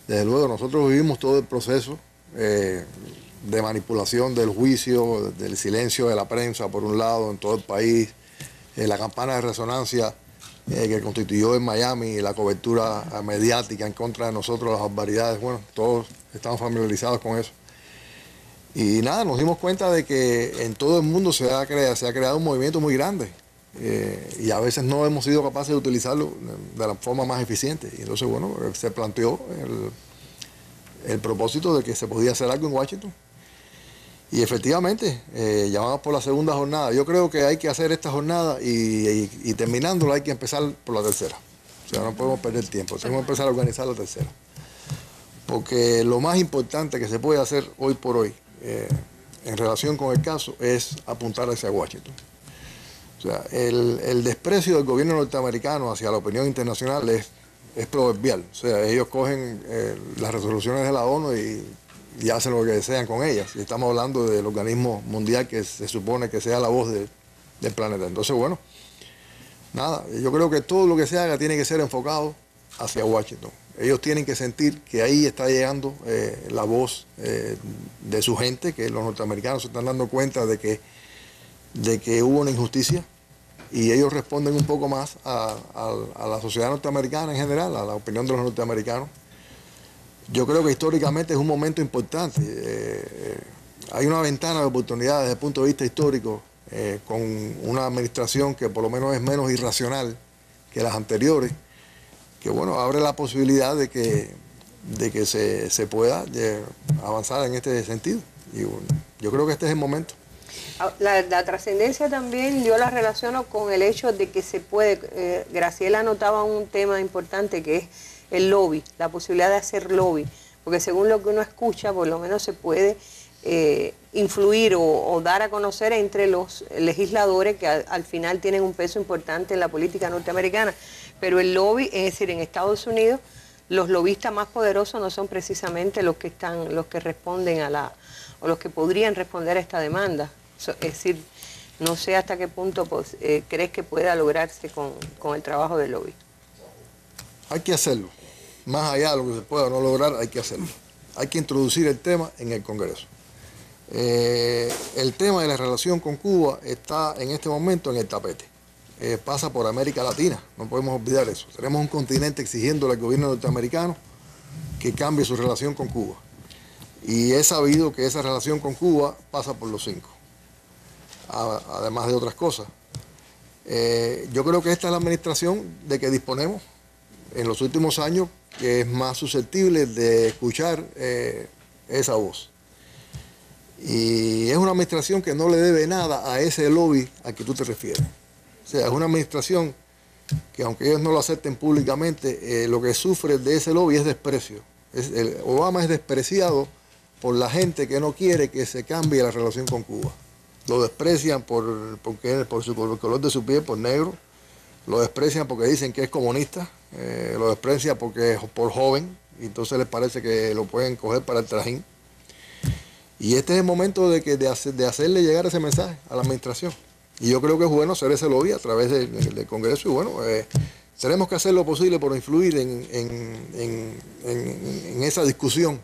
Desde luego, nosotros vivimos todo el proceso de manipulación del juicio, del silencio de la prensa, por un lado, en todo el país, la campana de resonancia que constituyó en Miami, la cobertura mediática en contra de nosotros, las barbaridades. Bueno, todos estamos familiarizados con eso. Y nada, nos dimos cuenta de que en todo el mundo se ha creado un movimiento muy grande y a veces no hemos sido capaces de utilizarlo de la forma más eficiente. Y entonces, bueno, se planteó el propósito de que se podía hacer algo en Washington. Y efectivamente, llamamos por la segunda jornada. Yo creo que hay que hacer esta jornada y terminándola hay que empezar por la tercera. O sea, no podemos perder tiempo, tenemos que empezar a organizar la tercera. Porque lo más importante que se puede hacer hoy por hoy en relación con el caso es apuntar hacia Washington. O sea, el desprecio del gobierno norteamericano hacia la opinión internacional es proverbial. O sea, ellos cogen las resoluciones de la ONU y hacen lo que desean con ellas. Y estamos hablando del organismo mundial que se supone que sea la voz del planeta. Entonces, bueno, nada, yo creo que todo lo que se haga tiene que ser enfocado hacia Washington. Ellos tienen que sentir que ahí está llegando la voz de su gente, que los norteamericanos se están dando cuenta de que hubo una injusticia y ellos responden un poco más a la sociedad norteamericana en general, a la opinión de los norteamericanos. Yo creo que históricamente es un momento importante. Hay una ventana de oportunidad desde el punto de vista histórico con una administración que por lo menos es menos irracional que las anteriores, que bueno, abre la posibilidad de que se pueda avanzar en este sentido. Y bueno, yo creo que este es el momento. La trascendencia también yo la relaciono con el hecho de que se puede, Graciela anotaba un tema importante que es el lobby, la posibilidad de hacer lobby, porque según lo que uno escucha, por lo menos se puede influir o dar a conocer entre los legisladores que al final tienen un peso importante en la política norteamericana. Pero el lobby, es decir, en Estados Unidos, los lobistas más poderosos no son precisamente los que responden o los que podrían responder a esta demanda. Es decir, no sé hasta qué punto crees que pueda lograrse con el trabajo del lobby. Hay que hacerlo. Más allá de lo que se pueda o no lograr, hay que hacerlo. Hay que introducir el tema en el Congreso. El tema de la relación con Cuba está en este momento en el tapete. Pasa por América Latina, no podemos olvidar eso. Tenemos un continente exigiéndole al gobierno norteamericano que cambie su relación con Cuba. Y es sabido que esa relación con Cuba pasa por los 5, además de otras cosas. Yo creo que esta es la administración de que disponemos en los últimos años, que es más susceptible de escuchar esa voz. Y es una administración que no le debe nada a ese lobby al que tú te refieres. O sea, es una administración que aunque ellos no lo acepten públicamente, lo que sufre de ese lobby es desprecio. Obama es despreciado por la gente que no quiere que se cambie la relación con Cuba. Lo desprecian por el color de su piel, por negro. Lo desprecian porque dicen que es comunista. Lo desprecian porque es por joven. Y entonces les parece que lo pueden coger para el trajín. Y este es el momento de hacerle llegar ese mensaje a la administración. Y yo creo que es bueno hacer ese lobby a través del Congreso. Y bueno, tenemos que hacer lo posible por influir en esa discusión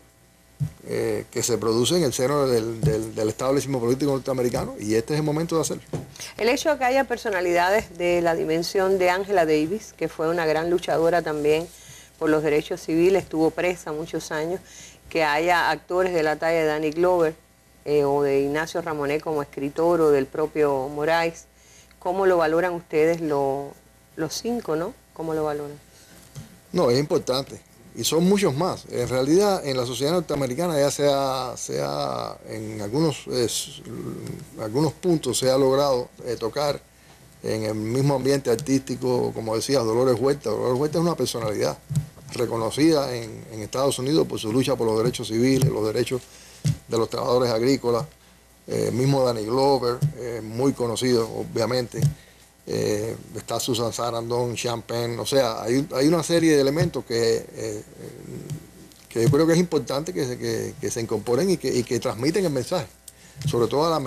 que se produce en el seno del establecimiento político norteamericano. Y este es el momento de hacerlo. El hecho de que haya personalidades de la dimensión de Angela Davis, que fue una gran luchadora también por los derechos civiles, estuvo presa muchos años, que haya actores de la talla de Danny Glover o de Ignacio Ramonet como escritor o del propio Moraes, ¿cómo lo valoran ustedes los 5, no? ¿Cómo lo valoran? No, es importante. Y son muchos más. En realidad, en la sociedad norteamericana ya sea en algunos puntos se ha logrado tocar en el mismo ambiente artístico, como decía Dolores Huerta. Dolores Huerta es una personalidad reconocida en Estados Unidos por su lucha por los derechos civiles, los derechos de los trabajadores agrícolas. Mismo Danny Glover, muy conocido, obviamente. Está Susan Sarandon, Champagne, o sea, hay una serie de elementos que yo creo que es importante que se incorporen y que transmiten el mensaje, sobre todo al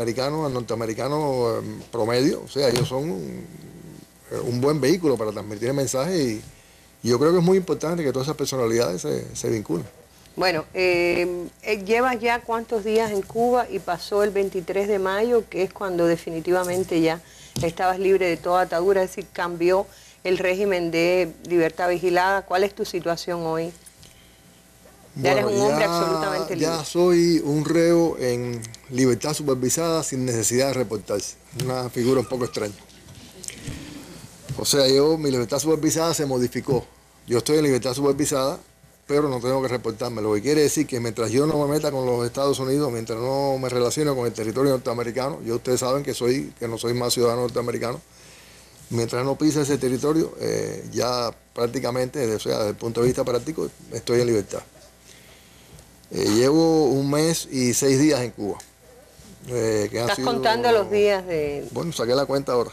norteamericano promedio. O sea, ellos son un buen vehículo para transmitir el mensaje y yo creo que es muy importante que todas esas personalidades se vinculen. Bueno, llevas ya cuántos días en Cuba y pasó el 23 de mayo, que es cuando definitivamente ya estabas libre de toda atadura, es decir, cambió el régimen de libertad vigilada. ¿Cuál es tu situación hoy? Ya eres un hombre absolutamente libre. Ya soy un reo en libertad supervisada sin necesidad de reportarse. Una figura un poco extraña. O sea, mi libertad supervisada se modificó. Yo estoy en libertad supervisada, pero no tengo que reportarme. Lo que quiere decir que mientras yo no me meta con los Estados Unidos, mientras no me relacione con el territorio norteamericano, ustedes saben que no soy más ciudadano norteamericano, mientras no pise ese territorio, ya prácticamente, o sea, desde el punto de vista práctico, estoy en libertad. Llevo 1 mes y 6 días en Cuba. ¿Estás contando los días de...? Bueno, saqué la cuenta ahora.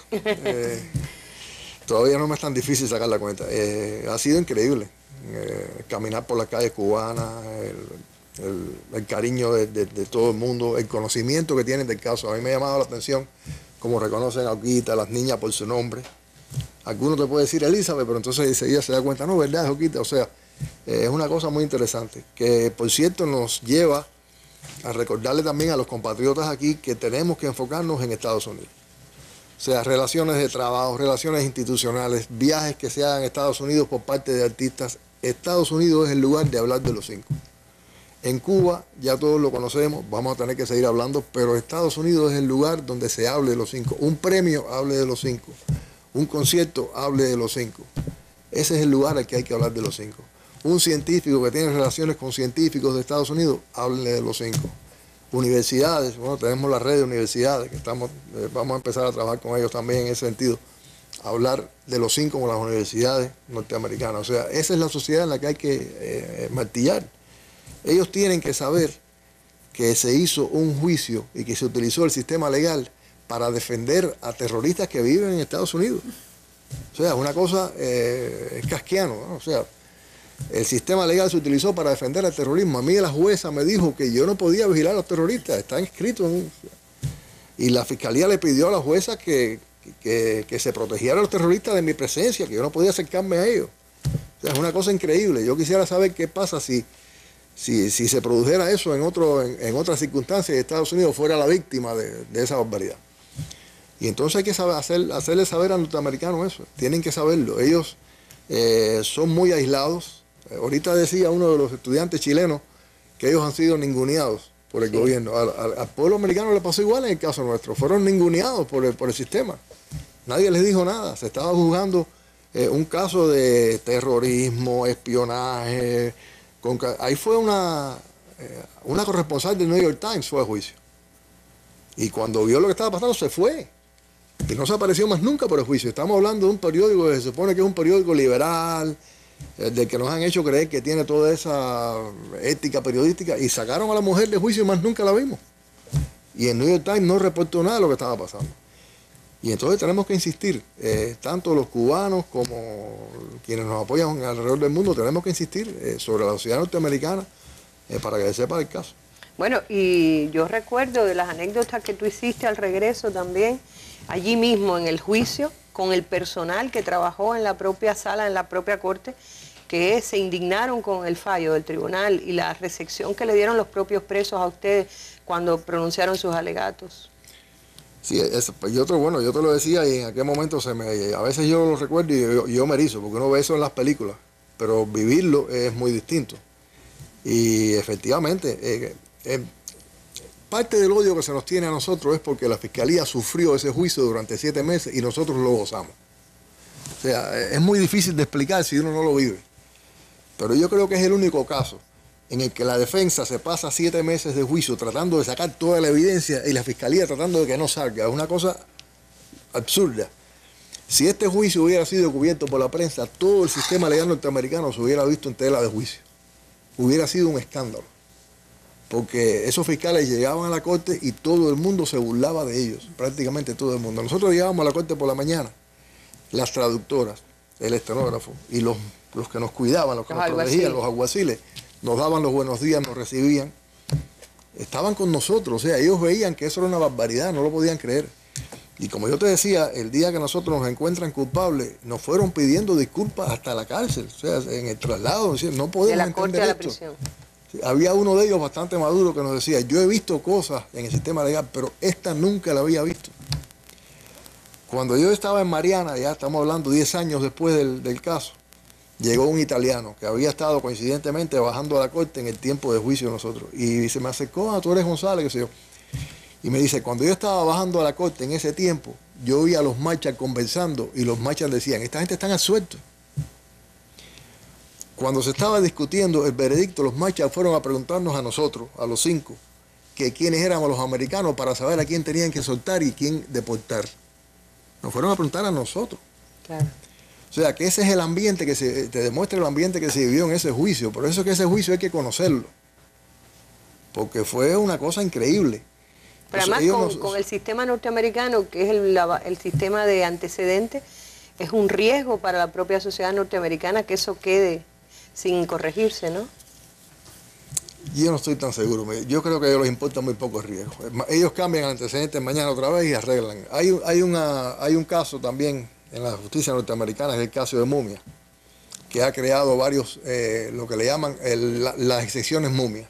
Todavía no me es tan difícil sacar la cuenta. Ha sido increíble. Caminar por las calles cubanas, el cariño de todo el mundo, el conocimiento que tienen del caso. A mí me ha llamado la atención cómo reconocen a Oquita, a las niñas por su nombre. Algunos te puede decir Elizabeth, pero entonces enseguida se da cuenta, no, ¿verdad, Oquita? O sea, es una cosa muy interesante, que por cierto nos lleva a recordarle también a los compatriotas aquí que tenemos que enfocarnos en Estados Unidos. O sea, relaciones de trabajo, relaciones institucionales, viajes que se hagan en Estados Unidos por parte de artistas. Estados Unidos es el lugar de hablar de los 5. En Cuba, ya todos lo conocemos, vamos a tener que seguir hablando, pero Estados Unidos es el lugar donde se hable de los 5. Un premio hable de los 5. Un concierto hable de los 5. Ese es el lugar al que hay que hablar de los 5. Un científico que tiene relaciones con científicos de Estados Unidos, hable de los 5. Universidades, bueno, tenemos la red de universidades, que vamos a empezar a trabajar con ellos también en ese sentido. Hablar de los 5 como las universidades norteamericanas. O sea, esa es la sociedad en la que hay que martillar. Ellos tienen que saber que se hizo un juicio y que se utilizó el sistema legal para defender a terroristas que viven en Estados Unidos. O sea, una cosa es casquiano, ¿no? O sea, el sistema legal se utilizó para defender el terrorismo. A mí la jueza me dijo que yo no podía vigilar a los terroristas, está escrito y la fiscalía le pidió a la jueza que se protegiera a los terroristas de mi presencia, que yo no podía acercarme a ellos. O sea, es una cosa increíble. Yo quisiera saber qué pasa si se produjera eso en otras circunstancias y Estados Unidos fuera la víctima de esa barbaridad. Y entonces hay que hacerle saber a los norteamericanos eso. Tienen que saberlo. Ellos son muy aislados. Ahorita decía uno de los estudiantes chilenos que ellos han sido ninguneados por el gobierno. Al pueblo americano le pasó igual en el caso nuestro. Fueron ninguneados por el sistema. Nadie les dijo nada. Se estaba juzgando un caso de terrorismo, espionaje. Ahí fue una corresponsal del New York Times fue a juicio. Y cuando vio lo que estaba pasando, se fue. Y no se apareció más nunca por el juicio. Estamos hablando de un periódico que se supone que es un periódico liberal, del que nos han hecho creer que tiene toda esa ética periodística, y sacaron a la mujer de juicio y más nunca la vimos. Y el New York Times no reportó nada de lo que estaba pasando. Y entonces tenemos que insistir, tanto los cubanos como quienes nos apoyan alrededor del mundo, tenemos que insistir sobre la sociedad norteamericana para que sepa el caso. Bueno, y yo recuerdo de las anécdotas que tú hiciste al regreso también, allí mismo en el juicio, con el personal que trabajó en la propia sala, en la propia corte, que se indignaron con el fallo del tribunal y la recepción que le dieron los propios presos a ustedes cuando pronunciaron sus alegatos. Sí, yo te lo decía y en aquel momento a veces yo lo recuerdo y yo me erizo, porque uno ve eso en las películas, pero vivirlo es muy distinto. Y efectivamente, parte del odio que se nos tiene a nosotros es porque la Fiscalía sufrió ese juicio durante 7 meses y nosotros lo gozamos. O sea, es muy difícil de explicar si uno no lo vive. Pero yo creo que es el único caso en el que la defensa se pasa 7 meses de juicio tratando de sacar toda la evidencia y la Fiscalía tratando de que no salga. Es una cosa absurda. Si este juicio hubiera sido cubierto por la prensa, todo el sistema legal norteamericano se hubiera visto en tela de juicio. Hubiera sido un escándalo. Porque esos fiscales llegaban a la corte y todo el mundo se burlaba de ellos, prácticamente todo el mundo. Nosotros llegábamos a la corte por la mañana, las traductoras, el estenógrafo y los que nos cuidaban, los que nos protegían, los alguaciles, nos daban los buenos días, nos recibían, estaban con nosotros, o sea, ellos veían que eso era una barbaridad, no lo podían creer. Y como yo te decía, el día que nosotros nos encuentran culpables, nos fueron pidiendo disculpas hasta la cárcel, o sea, en el traslado, no podemos de la corte a la esto. prisión. Había uno de ellos bastante maduro que nos decía, yo he visto cosas en el sistema legal, pero esta nunca la había visto. Cuando yo estaba en Mariana, ya estamos hablando 10 años después del caso, llegó un italiano que había estado coincidentemente bajando a la corte en el tiempo de juicio de nosotros. Y se me acercó, tú eres González, qué sé yo. Y me dice, cuando yo estaba bajando a la corte en ese tiempo, yo oía a los marchas conversando y los marchas decían, esta gente está absueltos. Cuando se estaba discutiendo el veredicto, los marchas fueron a preguntarnos a nosotros, a los 5, que quiénes éramos los americanos para saber a quién tenían que soltar y quién deportar. Nos fueron a preguntar a nosotros. Claro. O sea, que ese es el ambiente que te demuestra el ambiente que se vivió en ese juicio. Por eso es que ese juicio hay que conocerlo. Porque fue una cosa increíble. Pero además con el sistema norteamericano, que es el sistema de antecedentes, es un riesgo para la propia sociedad norteamericana que eso quede sin corregirse, ¿no? Yo no estoy tan seguro. Yo creo que a ellos les importa muy poco el riesgo. Ellos cambian antecedentes mañana otra vez y arreglan. Hay un caso también en la justicia norteamericana, es el caso de Mumia, que ha creado varios, lo que le llaman las excepciones Mumia.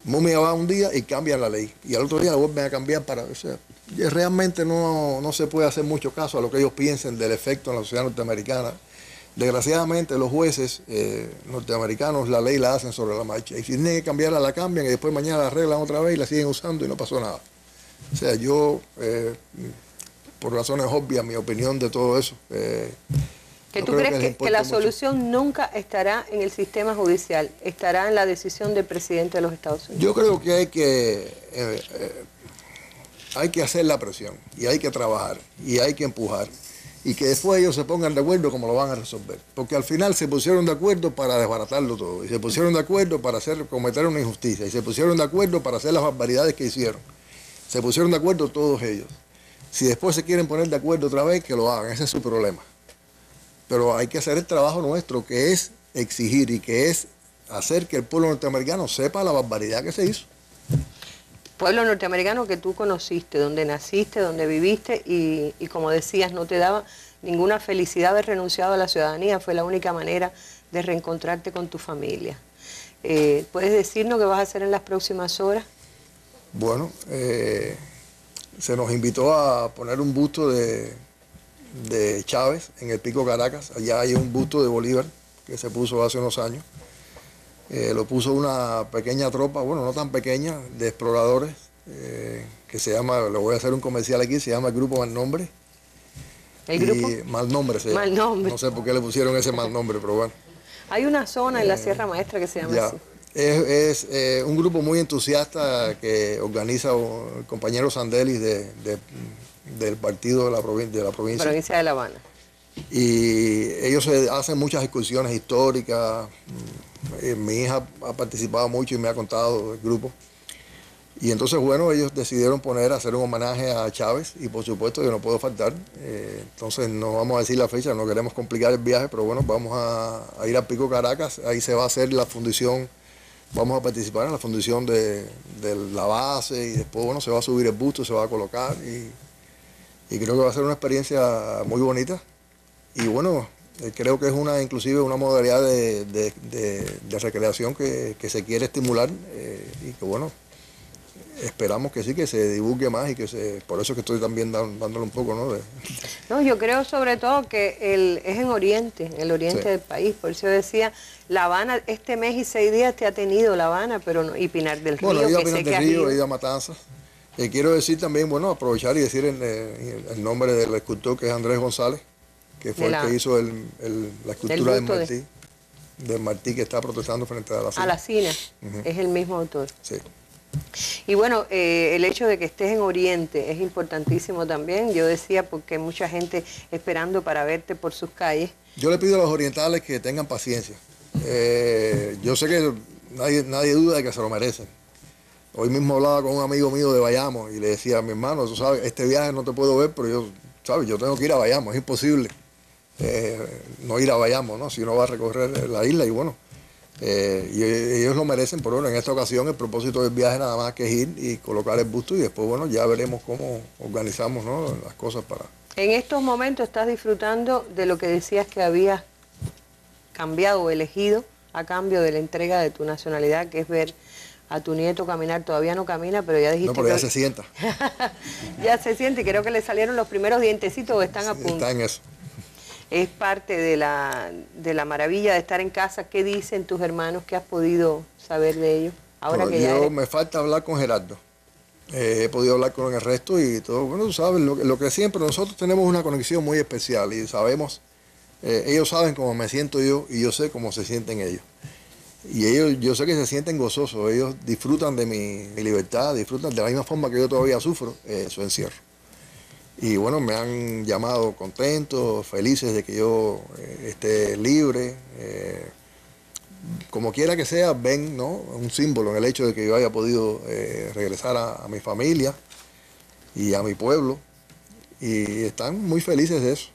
Mumia va un día y cambian la ley, y al otro día la vuelven a cambiar para... O sea, realmente no se puede hacer mucho caso a lo que ellos piensen del efecto en la sociedad norteamericana. Desgraciadamente los jueces norteamericanos la ley la hacen sobre la marcha, y si tienen que cambiarla la cambian y después mañana la arreglan otra vez y la siguen usando y no pasó nada. O sea, yo, por razones obvias, mi opinión de todo eso... ¿Que tú crees que la solución nunca estará en el sistema judicial, estará en la decisión del presidente de los Estados Unidos? Yo creo que hay que hacer la presión, y hay que trabajar, y hay que empujar, y que después ellos se pongan de acuerdo cómo lo van a resolver. Porque al final se pusieron de acuerdo para desbaratarlo todo, y se pusieron de acuerdo para cometer una injusticia, y se pusieron de acuerdo para hacer las barbaridades que hicieron. Se pusieron de acuerdo todos ellos. Si después se quieren poner de acuerdo otra vez, que lo hagan, ese es su problema. Pero hay que hacer el trabajo nuestro, que es exigir y que es hacer que el pueblo norteamericano sepa la barbaridad que se hizo. Pueblo norteamericano que tú conociste, donde naciste, donde viviste y como decías, no te daba ninguna felicidad haber renunciado a la ciudadanía, fue la única manera de reencontrarte con tu familia. ¿Puedes decirnos qué vas a hacer en las próximas horas? Bueno, se nos invitó a poner un busto de Chávez en el Pico Caracas. Allá hay un busto de Bolívar que se puso hace unos años. Lo puso una pequeña tropa, bueno, no tan pequeña, de exploradores, que se llama, le voy a hacer un comercial aquí, se llama el Grupo Malnombre. ¿El grupo? Malnombre se llama. Malnombre. No sé por qué le pusieron ese mal nombre, pero bueno. Hay una zona en la Sierra Maestra que se llama así. Es un grupo muy entusiasta que organiza el compañero Sandelis del partido de la provincia. Provincia de La Habana. Y ellos hacen muchas excursiones históricas. Mi hija ha participado mucho y me ha contado del grupo. Y entonces, bueno, ellos decidieron hacer un homenaje a Chávez y por supuesto yo no puedo faltar. Entonces no vamos a decir la fecha, no queremos complicar el viaje, pero bueno, vamos a ir a Pico Caracas. Ahí se va a hacer la fundición, vamos a participar en la fundición de la base y después, bueno, se va a subir el busto, se va a colocar y creo que va a ser una experiencia muy bonita. Y bueno, creo que es inclusive una modalidad de recreación que se quiere estimular y que bueno, esperamos que sí, que se divulgue más y por eso que estoy también dándole un poco, ¿no? No, yo creo sobre todo que es en el oriente del país, por eso decía, La Habana, este mes y 6 días te ha tenido La Habana, pero no, y Pinar del Río, bueno, he ido a Pinar del Río, he ido a Matanzas. Quiero decir también, bueno, aprovechar y decir el nombre del escultor que es Andrés González, que fue el que hizo la escultura del Martí que está protestando frente a la Sina. A la Sina, es el mismo autor. Sí. Y bueno, el hecho de que estés en Oriente es importantísimo también. Yo decía porque hay mucha gente esperando para verte por sus calles. Yo le pido a los orientales que tengan paciencia. Yo sé que nadie duda de que se lo merecen. Hoy mismo hablaba con un amigo mío de Bayamo y le decía a mi hermano, tú sabes, este viaje no te puedo ver, pero yo tengo que ir a Bayamo, es imposible no ir a Bayamo, ¿no? Si uno va a recorrer la isla y bueno. Y ellos lo merecen, pero bueno, en esta ocasión el propósito del viaje nada más que es ir y colocar el busto y después, bueno, ya veremos cómo organizamos, ¿no?, las cosas para... En estos momentos estás disfrutando de lo que decías que habías cambiado o elegido a cambio de la entrega de tu nacionalidad, que es ver a tu nieto caminar. Todavía no camina, pero ya dijiste... No, pero ya se sienta. Ya se siente y creo que le salieron los primeros dientecitos o están a punto. Está en eso. Es parte de la maravilla de estar en casa. ¿Qué dicen tus hermanos? ¿Qué has podido saber de ellos? Ahora que ya me falta hablar con Gerardo. He podido hablar con el resto y todo. Bueno, tú sabes, lo que siempre nosotros tenemos una conexión muy especial y sabemos, ellos saben cómo me siento yo y yo sé cómo se sienten ellos. Y ellos, yo sé que se sienten gozosos, ellos disfrutan de mi libertad, disfrutan de la misma forma que yo todavía sufro su encierro. Y bueno, me han llamado contentos, felices de que yo esté libre. Como quiera que sea, ven, ¿no?, un símbolo en el hecho de que yo haya podido regresar a mi familia y a mi pueblo. Y están muy felices de eso,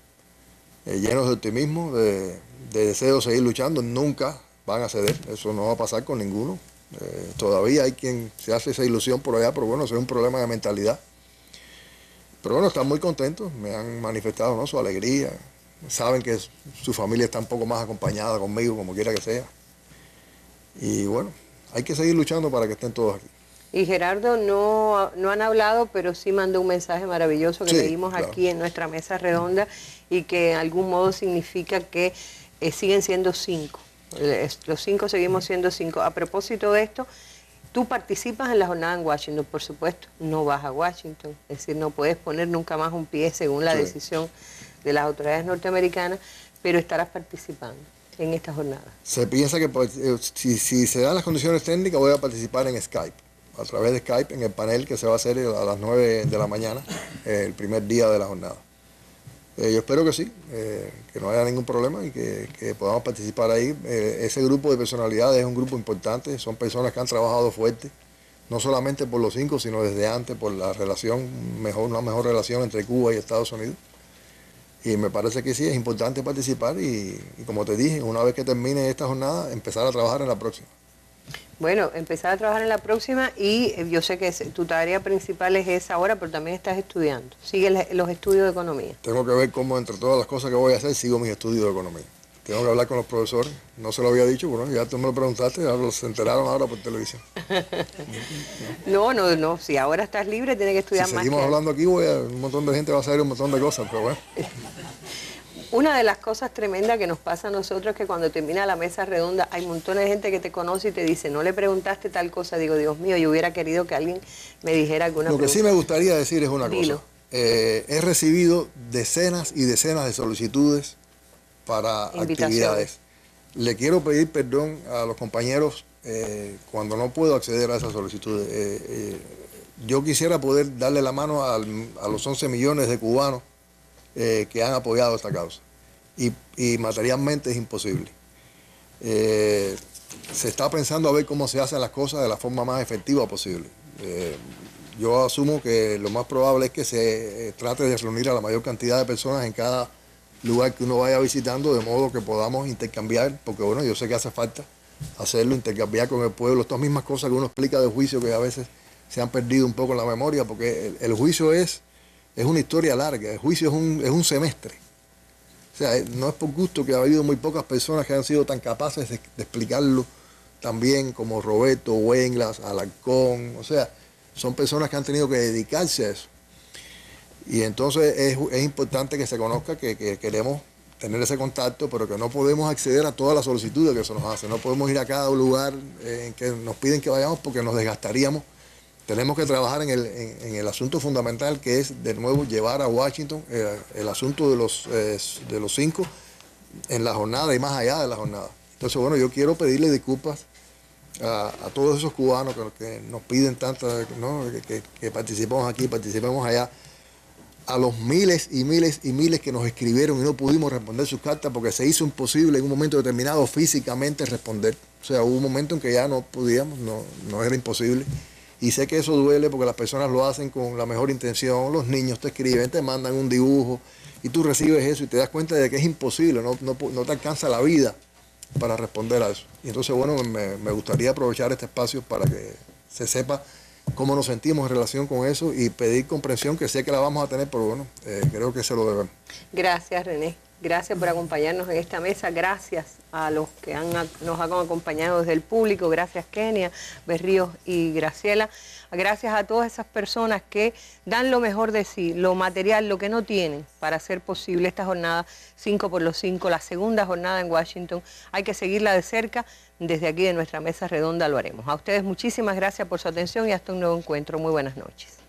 llenos de optimismo, de deseo de seguir luchando. Nunca van a ceder, eso no va a pasar con ninguno. Todavía hay quien se hace esa ilusión por allá, pero bueno, eso es un problema de mentalidad. Pero bueno, están muy contentos, me han manifestado, ¿no?, su alegría. Saben que su familia está un poco más acompañada conmigo, como quiera que sea. Y bueno, hay que seguir luchando para que estén todos aquí. Y Gerardo no han hablado, pero sí mandó un mensaje maravilloso que leímos aquí en nuestra mesa redonda y que de algún modo significa que siguen siendo 5. Los 5 seguimos siendo 5. A propósito de esto, tú participas en la jornada en Washington, por supuesto, no vas a Washington, es decir, no puedes poner nunca más un pie según la decisión de las autoridades norteamericanas, pero estarás participando en esta jornada. Se piensa que si se dan las condiciones técnicas voy a participar en Skype, a través de Skype, en el panel que se va a hacer a las 9 de la mañana, el primer día de la jornada. Yo espero que sí, que no haya ningún problema y que podamos participar ahí. Ese grupo de personalidades es un grupo importante, son personas que han trabajado fuerte, no solamente por los 5, sino desde antes, por la relación, una mejor relación entre Cuba y Estados Unidos. Y me parece que sí, es importante participar y como te dije, una vez que termine esta jornada, empezar a trabajar en la próxima. Bueno, empezar a trabajar en la próxima y yo sé que tu tarea principal es esa ahora, pero también estás estudiando. Sigue los estudios de economía. Tengo que ver cómo entre todas las cosas que voy a hacer sigo mis estudios de economía. Tengo que hablar con los profesores, no se lo había dicho, bueno, ya tú me lo preguntaste, ya se enteraron ahora por televisión. No, si ahora estás libre tienes que estudiar más. Si seguimos hablando aquí, un montón de gente va a saber un montón de cosas, pero bueno. Una de las cosas tremendas que nos pasa a nosotros es que cuando termina la mesa redonda hay montones de gente que te conoce y te dice, no le preguntaste tal cosa. Digo, Dios mío, yo hubiera querido que alguien me dijera alguna cosa. Lo que sí me gustaría decir es una cosa. He recibido decenas y decenas de solicitudes para actividades. Le quiero pedir perdón a los compañeros cuando no puedo acceder a esa solicitud. Yo quisiera poder darle la mano a los 11 millones de cubanos que han apoyado esta causa. Y materialmente es imposible. Se está pensando a ver cómo se hacen las cosas de la forma más efectiva posible. Yo asumo que lo más probable es que se trate de reunir a la mayor cantidad de personas en cada lugar que uno vaya visitando, de modo que podamos intercambiar, porque bueno, yo sé que hace falta hacerlo, intercambiar con el pueblo, estas mismas cosas que uno explica del juicio que a veces se han perdido un poco en la memoria, porque el juicio es una historia larga, el juicio es un semestre. O sea, no es por gusto que ha habido muy pocas personas que han sido tan capaces de explicarlo tan bien como Roberto, Wenglas, Alarcón, o sea, son personas que han tenido que dedicarse a eso. Y entonces es importante que se conozca que queremos tener ese contacto, pero que no podemos acceder a todas las solicitudes que se nos hacen. No podemos ir a cada lugar en que nos piden que vayamos porque nos desgastaríamos. Tenemos que trabajar en el asunto fundamental, que es, de nuevo, llevar a Washington el asunto de los 5 en la jornada y más allá de la jornada. Entonces, bueno, yo quiero pedirle disculpas a todos esos cubanos que nos piden tanto, ¿no? que participemos aquí, participemos allá, a los miles y miles y miles que nos escribieron y no pudimos responder sus cartas porque se hizo imposible en un momento determinado físicamente responder. O sea, hubo un momento en que ya no podíamos, no era imposible. Y sé que eso duele porque las personas lo hacen con la mejor intención, los niños te escriben, te mandan un dibujo y tú recibes eso y te das cuenta de que es imposible, no te alcanza la vida para responder a eso. Y entonces, bueno, me gustaría aprovechar este espacio para que se sepa cómo nos sentimos en relación con eso y pedir comprensión, que sé que la vamos a tener, pero bueno, creo que se lo debemos. Gracias, René. Gracias por acompañarnos en esta mesa. Gracias a los que nos han acompañado desde el público. Gracias, Kenia, Berríos y Graciela. Gracias a todas esas personas que dan lo mejor de sí, lo material, lo que no tienen, para hacer posible esta jornada 5 por los 5, la segunda jornada en Washington. Hay que seguirla de cerca. Desde aquí de nuestra mesa redonda lo haremos. A ustedes muchísimas gracias por su atención y hasta un nuevo encuentro. Muy buenas noches.